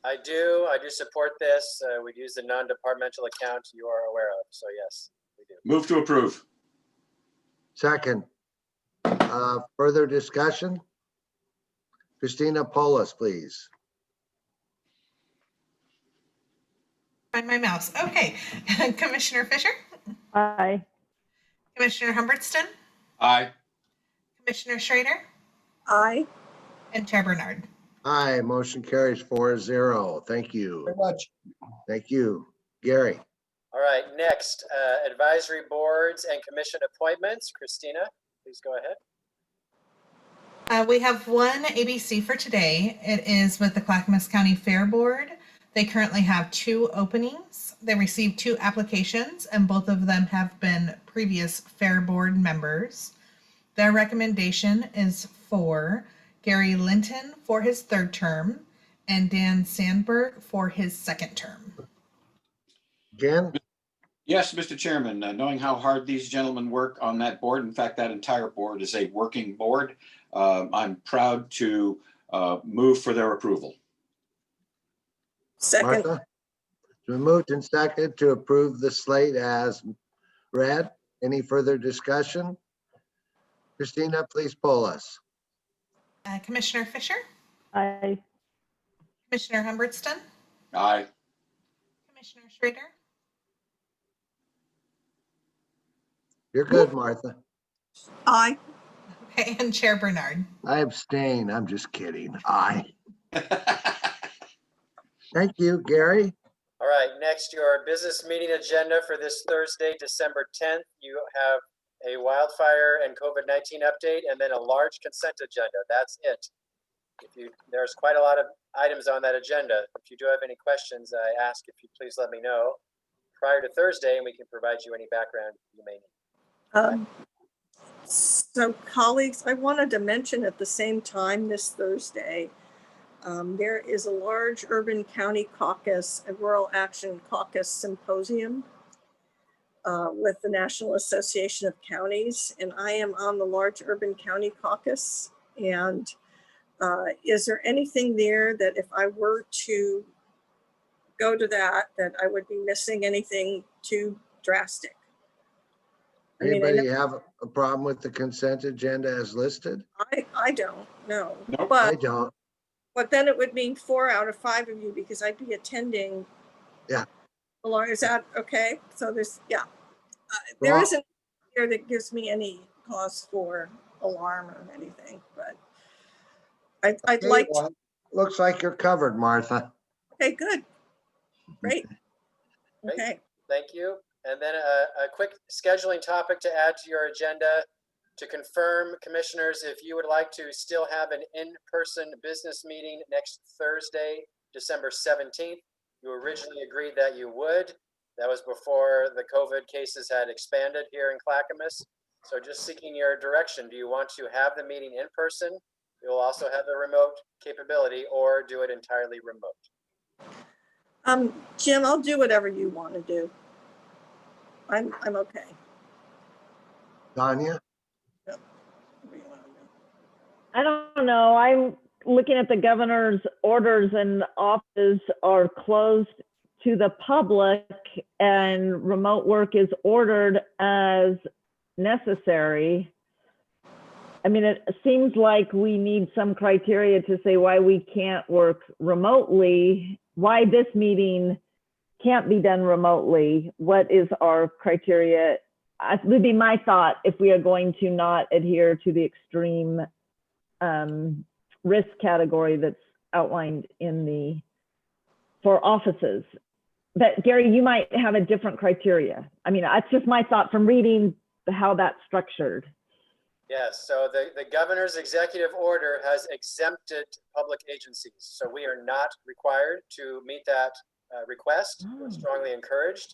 I do support this. We'd use the non-departmental account you are aware of. So yes, we do. Move to approve. Second. Further discussion? Christina Polis, please. Find my mouse. Okay. Commissioner Fisher, Aye. Commissioner Humbertston, Aye. Commissioner Schrader, Aye. and Chair Bernard. Aye, motion carries 4-0. Thank you. Very much. Thank you. Gary? All right, next, advisory boards and commission appointments. Christina, please go ahead. We have one ABC for today. It is with the Clackamas County Fair Board. They currently have 2 openings. They received 2 applications, and both of them have been previous Fair Board members. Their recommendation is for Gary Linton for his 3rd term and Dan Sandberg for his 2nd term. Jen? Yes, Mr. Chairman, knowing how hard these gentlemen work on that board, in fact, that entire board is a working board. I'm proud to move for their approval. Second. Martha? It's been moved and seconded to approve the slate as read. Any further discussion? Christina, please poll us. Commissioner Fisher, Aye. Commissioner Humbertston, Aye. Commissioner Schrader, You're good, Martha. Aye. okay, and Chair Bernard. I abstain. I'm just kidding. Aye. Thank you, Gary. All right, next, your business meeting agenda for this Thursday, December 10th. You have a wildfire and COVID-19 update, and then a large consent agenda. That's it. There's quite a lot of items on that agenda. If you do have any questions, I ask if you please let me know prior to Thursday, and we can provide you any background you may need. So colleagues, I wanted to mention at the same time this Thursday, there is a large urban county caucus, a rural action caucus symposium with the National Association of Counties, and I am on the large urban county caucus. And is there anything there that if I were to go to that I would be missing anything too drastic? Anybody have a problem with the consent agenda as listed? I don't know. Nope. But I don't. But then it would mean 4 out of 5 of you because I'd be attending. Yeah. Is that okay? So there Well, isn't here that gives me any cause for alarm or anything, but I'd okay, like well, looks like you're covered, Martha. Okay, good. Great. Great. Okay. Thank you. And then a quick scheduling topic to add to your agenda. To confirm, commissioners, if you would like to still have an in-person business meeting next Thursday, December 17th, you originally agreed that you would. That was before the COVID cases had expanded here in Clackamas. So just seeking your direction. Do you want to have the meeting in person? You'll also have the remote capability, or do it entirely remote? Jim, I'll do whatever you want to do. I'm okay. Tanya? I don't know. I'm looking at the governor's orders, and offices are closed to the public and remote work is ordered as necessary. I mean, it seems like we need some criteria to say why we can't work remotely, why this meeting can't be done remotely. What is our criteria? It would be my thought if we are going to not adhere to the extreme risk category that's outlined in the, for offices. But Gary, you might have a different criteria. I mean, that's just my thought from reading how that's structured. Yes, so the governor's executive order has exempted public agencies. So we are not required to meet that request. We're strongly encouraged.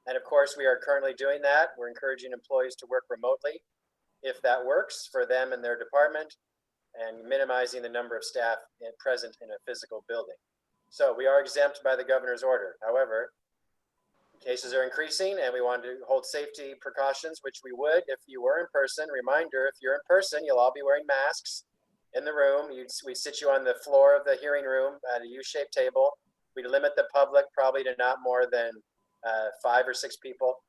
And of course, we are currently doing that. We're encouraging employees to work remotely if that works for them and their department, and minimizing the number of staff present in a physical building. So we are exempt by the governor's order. However, cases are increasing and we want to hold safety precautions, which we would if you were in person. Reminder, if you're in person, you'll all be wearing masks in the room. We sit you on the floor of the hearing room at a U-shaped table. We limit the public probably to not more than 5 or 6 people.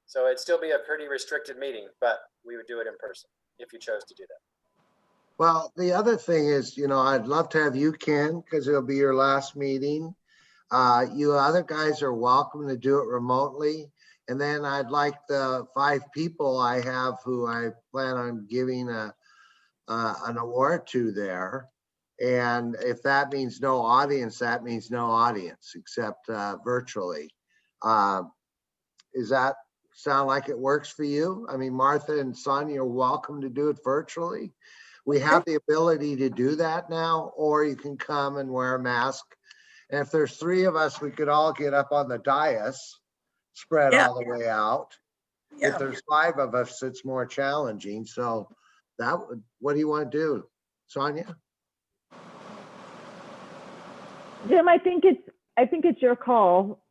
So it'd still be a pretty restricted meeting, but we would do it in person if you chose to do that. Well, the other thing is, you know, I'd love to have you, Ken, because it'll be your last meeting. You other guys are welcome to do it remotely. And then I'd like the 5 people I have who I plan on giving an award to there. And if that means no audience, that means no audience except virtually. Does that sound like it works for you? I mean, Martha and Sonia are welcome to do it virtually. We have the ability to do that now, or you can come and wear a mask. And if there's 3 of us, we could all get up on the dais, spread all the way out. Yeah. If there's 5 of us, it's more challenging. So that would, what do you want to do, Sonia? Jim, I think it's your call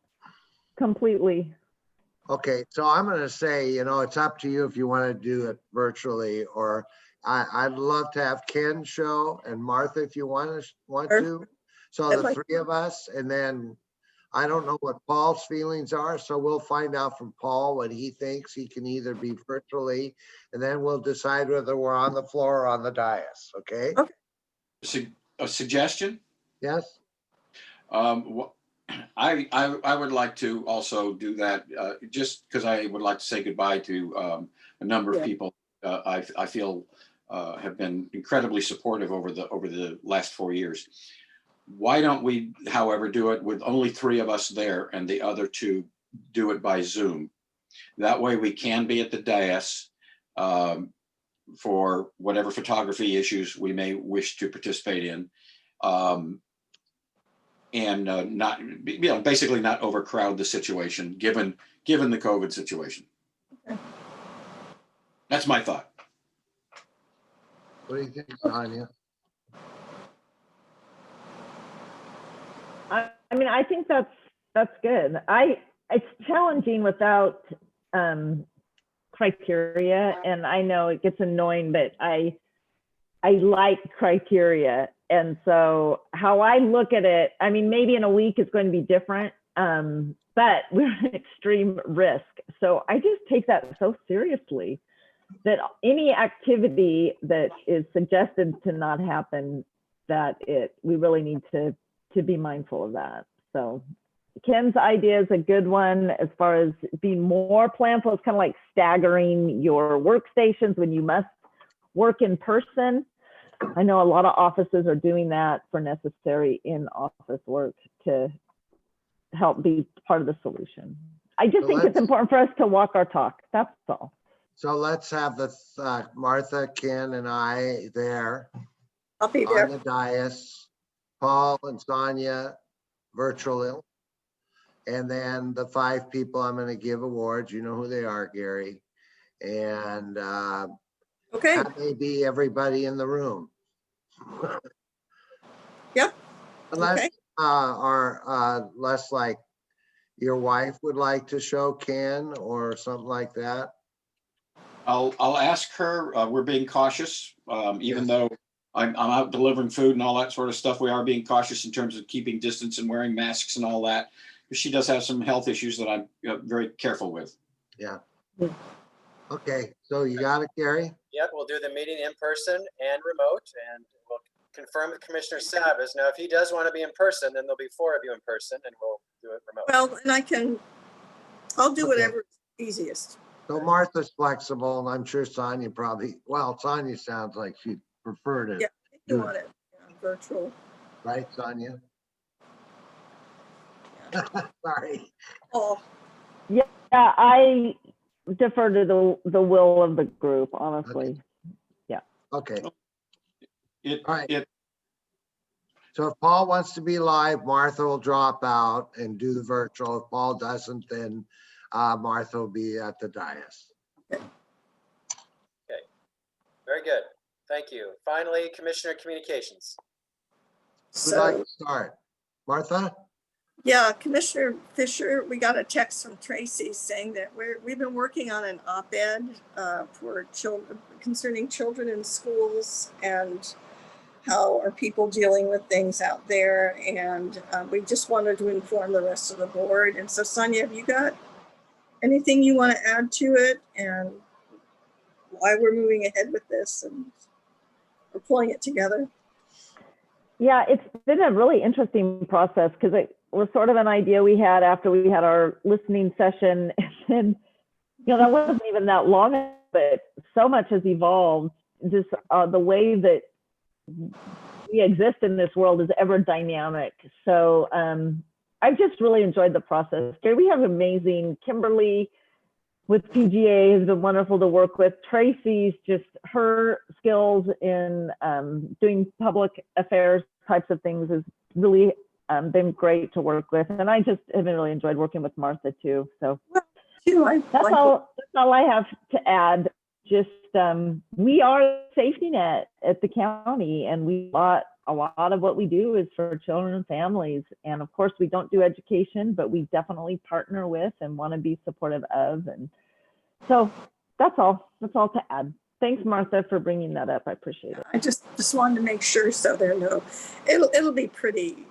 completely. Okay, so I'm going to say, you know, it's up to you if you want to do it virtually, or I'd love to have Ken show and Martha if you want to. So the 3 of us, and then I don't know what Paul's feelings are, so we'll find out from Paul what he thinks. He can either be virtually, and then we'll decide whether we're on the floor or on the dais, okay? A suggestion? Yes. I would like to also do that, just because I would like to say goodbye to a number of people I feel have been incredibly supportive over the last 4 years. Why don't we, however, do it with only 3 of us there and the other 2 do it by Zoom? That way we can be at the dais for whatever photography issues we may wish to participate in. And not, you know, basically not overcrowd the situation given the COVID situation. That's my thought. What do you think, Sonia? I mean, I think that's good. It's challenging without criteria, and I know it gets annoying, but I like criteria. And so how I look at it, I mean, maybe in a week it's going to be different, but we're at extreme risk. So I just take that so seriously that any activity that is suggested to not happen, we really need to be mindful of that. So Ken's idea is a good one as far as being more planful. It's kind of like staggering your workstations when you must work in person. I know a lot of offices are doing that for necessary in-office work to help be part of the solution. I just think it's important for us to walk our talk. That's all. So let's have the Martha, Ken, and I there. I'll be there. On the dais. Paul and Sonia virtual. And then the 5 people I'm going to give awards. You know who they are, Gary. And Okay, that may be everybody in the room. yep, Unless, okay. unless like your wife would like to show Ken or something like that. I'll ask her. We're being cautious, even Yes. though I'm out delivering food and all that sort of stuff. We are being cautious in terms of keeping distance and wearing masks and all that. She does have some health issues that I'm very careful with. Yeah. Okay, so you got it, Gary? Yep, we'll do the meeting in person and remote, and we'll confirm with Commissioner Savas. Now, if he does want to be in person, then there'll be 4 of you in person, and we'll do it remote. Well, and I'll do Okay. whatever's easiest. So Martha's flexible, and I'm sure Sonia probably, well, Sonia sounds like she'd prefer to, Yeah, if you want it, yeah, virtual. right, Sonia? Sorry. Oh, Yeah, I defer to the will of the group, honestly. Okay, It, all right. it, So if Paul wants to be live, Martha will drop out and do the virtual. If Paul doesn't, then Martha will be at the dais. Okay, very good. Thank you. Finally, Commissioner Communications. Who'd like so, to start? Martha? yeah, Commissioner Fisher, we got a text from Tracy saying that we've been working on an op-ed for children, concerning children in schools and how are people dealing with things out there. And we just wanted to inform the rest of the board. And so Sonia, have you got anything you want to add to it and why we're moving ahead with this and we're pulling it together? Yeah, it's been a really interesting process because it was sort of an idea we had after we had our listening session. And then, that wasn't even that long ago, but so much has evolved. Just the way that we exist in this world is ever dynamic. So I've just really enjoyed the process. We have amazing Kimberly with PGA has been wonderful to work with. Tracy's just her skills in doing public affairs types of things has really been great to work with. And I just have really enjoyed working with Martha too. So that's all I have to add. Just we are a safety net at the county, and a lot of what we do is for children and families. And of course, we don't do education, but we definitely partner with and want to be supportive of. And so that's all to add. Thanks, Martha, for bringing that up. I appreciate it. I just wanted to make sure so there no, it'll be pretty.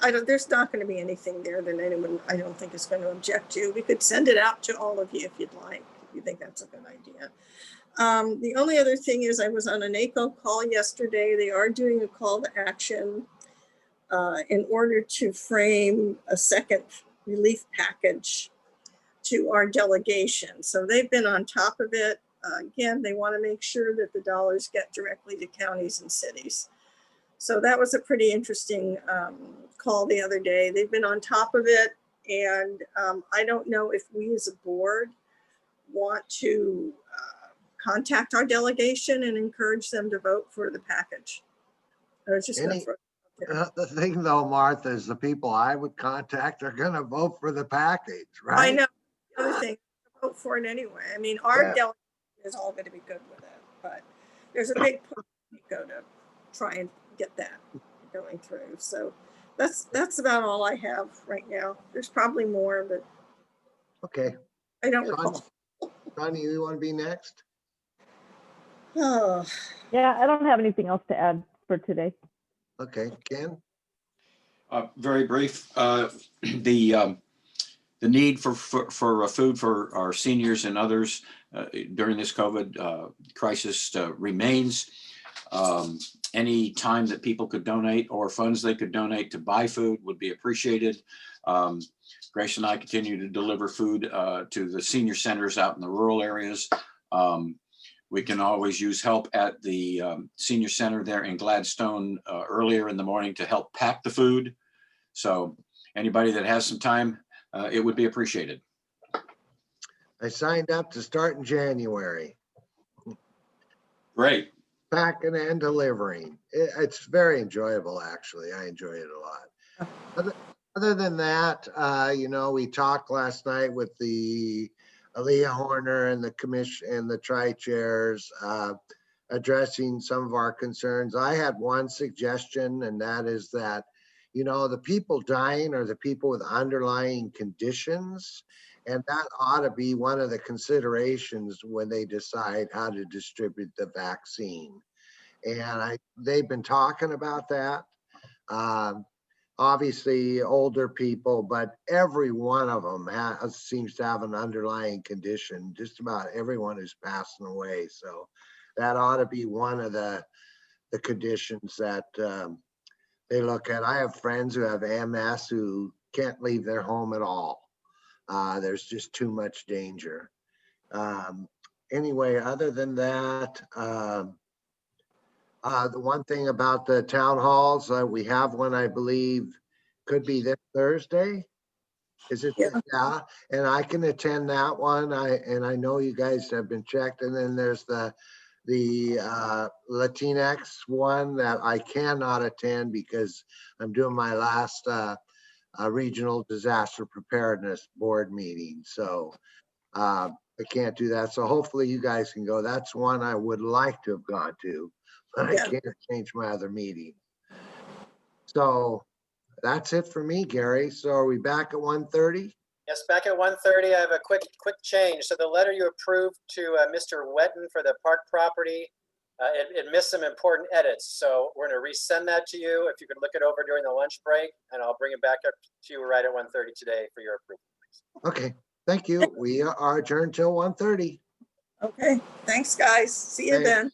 There's not going to be anything there that anyone I don't think is going to object to. We could send it out to all of you if you'd like. If you think that's a good idea. The only other thing is I was on a NACO call yesterday. They are doing a call to action in order to frame a second relief package to our delegation. So they've been on top of it. Again, they want to make sure that the dollars get directly to counties and cities. So that was a pretty interesting call the other day. They've been on top of it. And I don't know if we as a board want to contact our delegation and encourage them to vote for the package. I was just going to throw it out there. The thing though, Martha, is the people I would contact are gonna vote for the package, right? I know. The other thing, vote for it anyway. I mean, our delegation is all going to be good with it, but there's a big push to try and get that going through. So that's about all I have right now. There's probably more, but Okay. I don't recall. Connie, you want to be next? Oh. Yeah, I don't have anything else to add for today. Okay, Ken? very brief. The need for food for our seniors and others during this COVID crisis remains. Any time that people could donate or funds they could donate to buy food would be appreciated. Grace and I continue to deliver food to the senior centers out in the rural areas. We can always use help at the senior center there in Gladstone earlier in the morning to help pack the food. So anybody that has some time, it would be appreciated. I signed up to start in January. Great. Packing and delivering. It's very enjoyable, actually. I enjoy it a lot. Other than that, you know, we talked last night with the Aaliyah Horner and the commission and the tri-chairs addressing some of our concerns. I had one suggestion, and that is that, the people dying are the people with underlying conditions. And that ought to be one of the considerations when they decide how to distribute the vaccine. And they've been talking about that. Obviously older people, but every one of them seems to have an underlying condition, just about everyone who's passing away. So that ought to be one of the conditions that they look at. I have friends who have MS who can't leave their home at all. There's just too much danger. Anyway, other than that, the one thing about the town halls, we have one, I believe, could be this Thursday. Is it? Yeah, and I can attend that one. I know you guys have been checked. And then there's the Latinx one that I cannot attend because I'm doing my last regional disaster preparedness board meeting. So I can't do that. So hopefully you guys can go. That's one I would like to have gone to, but I can't change my other meeting. So that's it for me, Gary. So are we back at 1:30? Yes, back at 1:30. I have a quick change. So the letter you approved to Mr. Wetton for the park property, it missed some important edits. So we're going to resend that to you. If you could look it over during the lunch break, and I'll bring it back up to you right at 1:30 today for your approval. Okay, thank you. We are adjourned till 1:30. Okay, thanks, guys. See you then.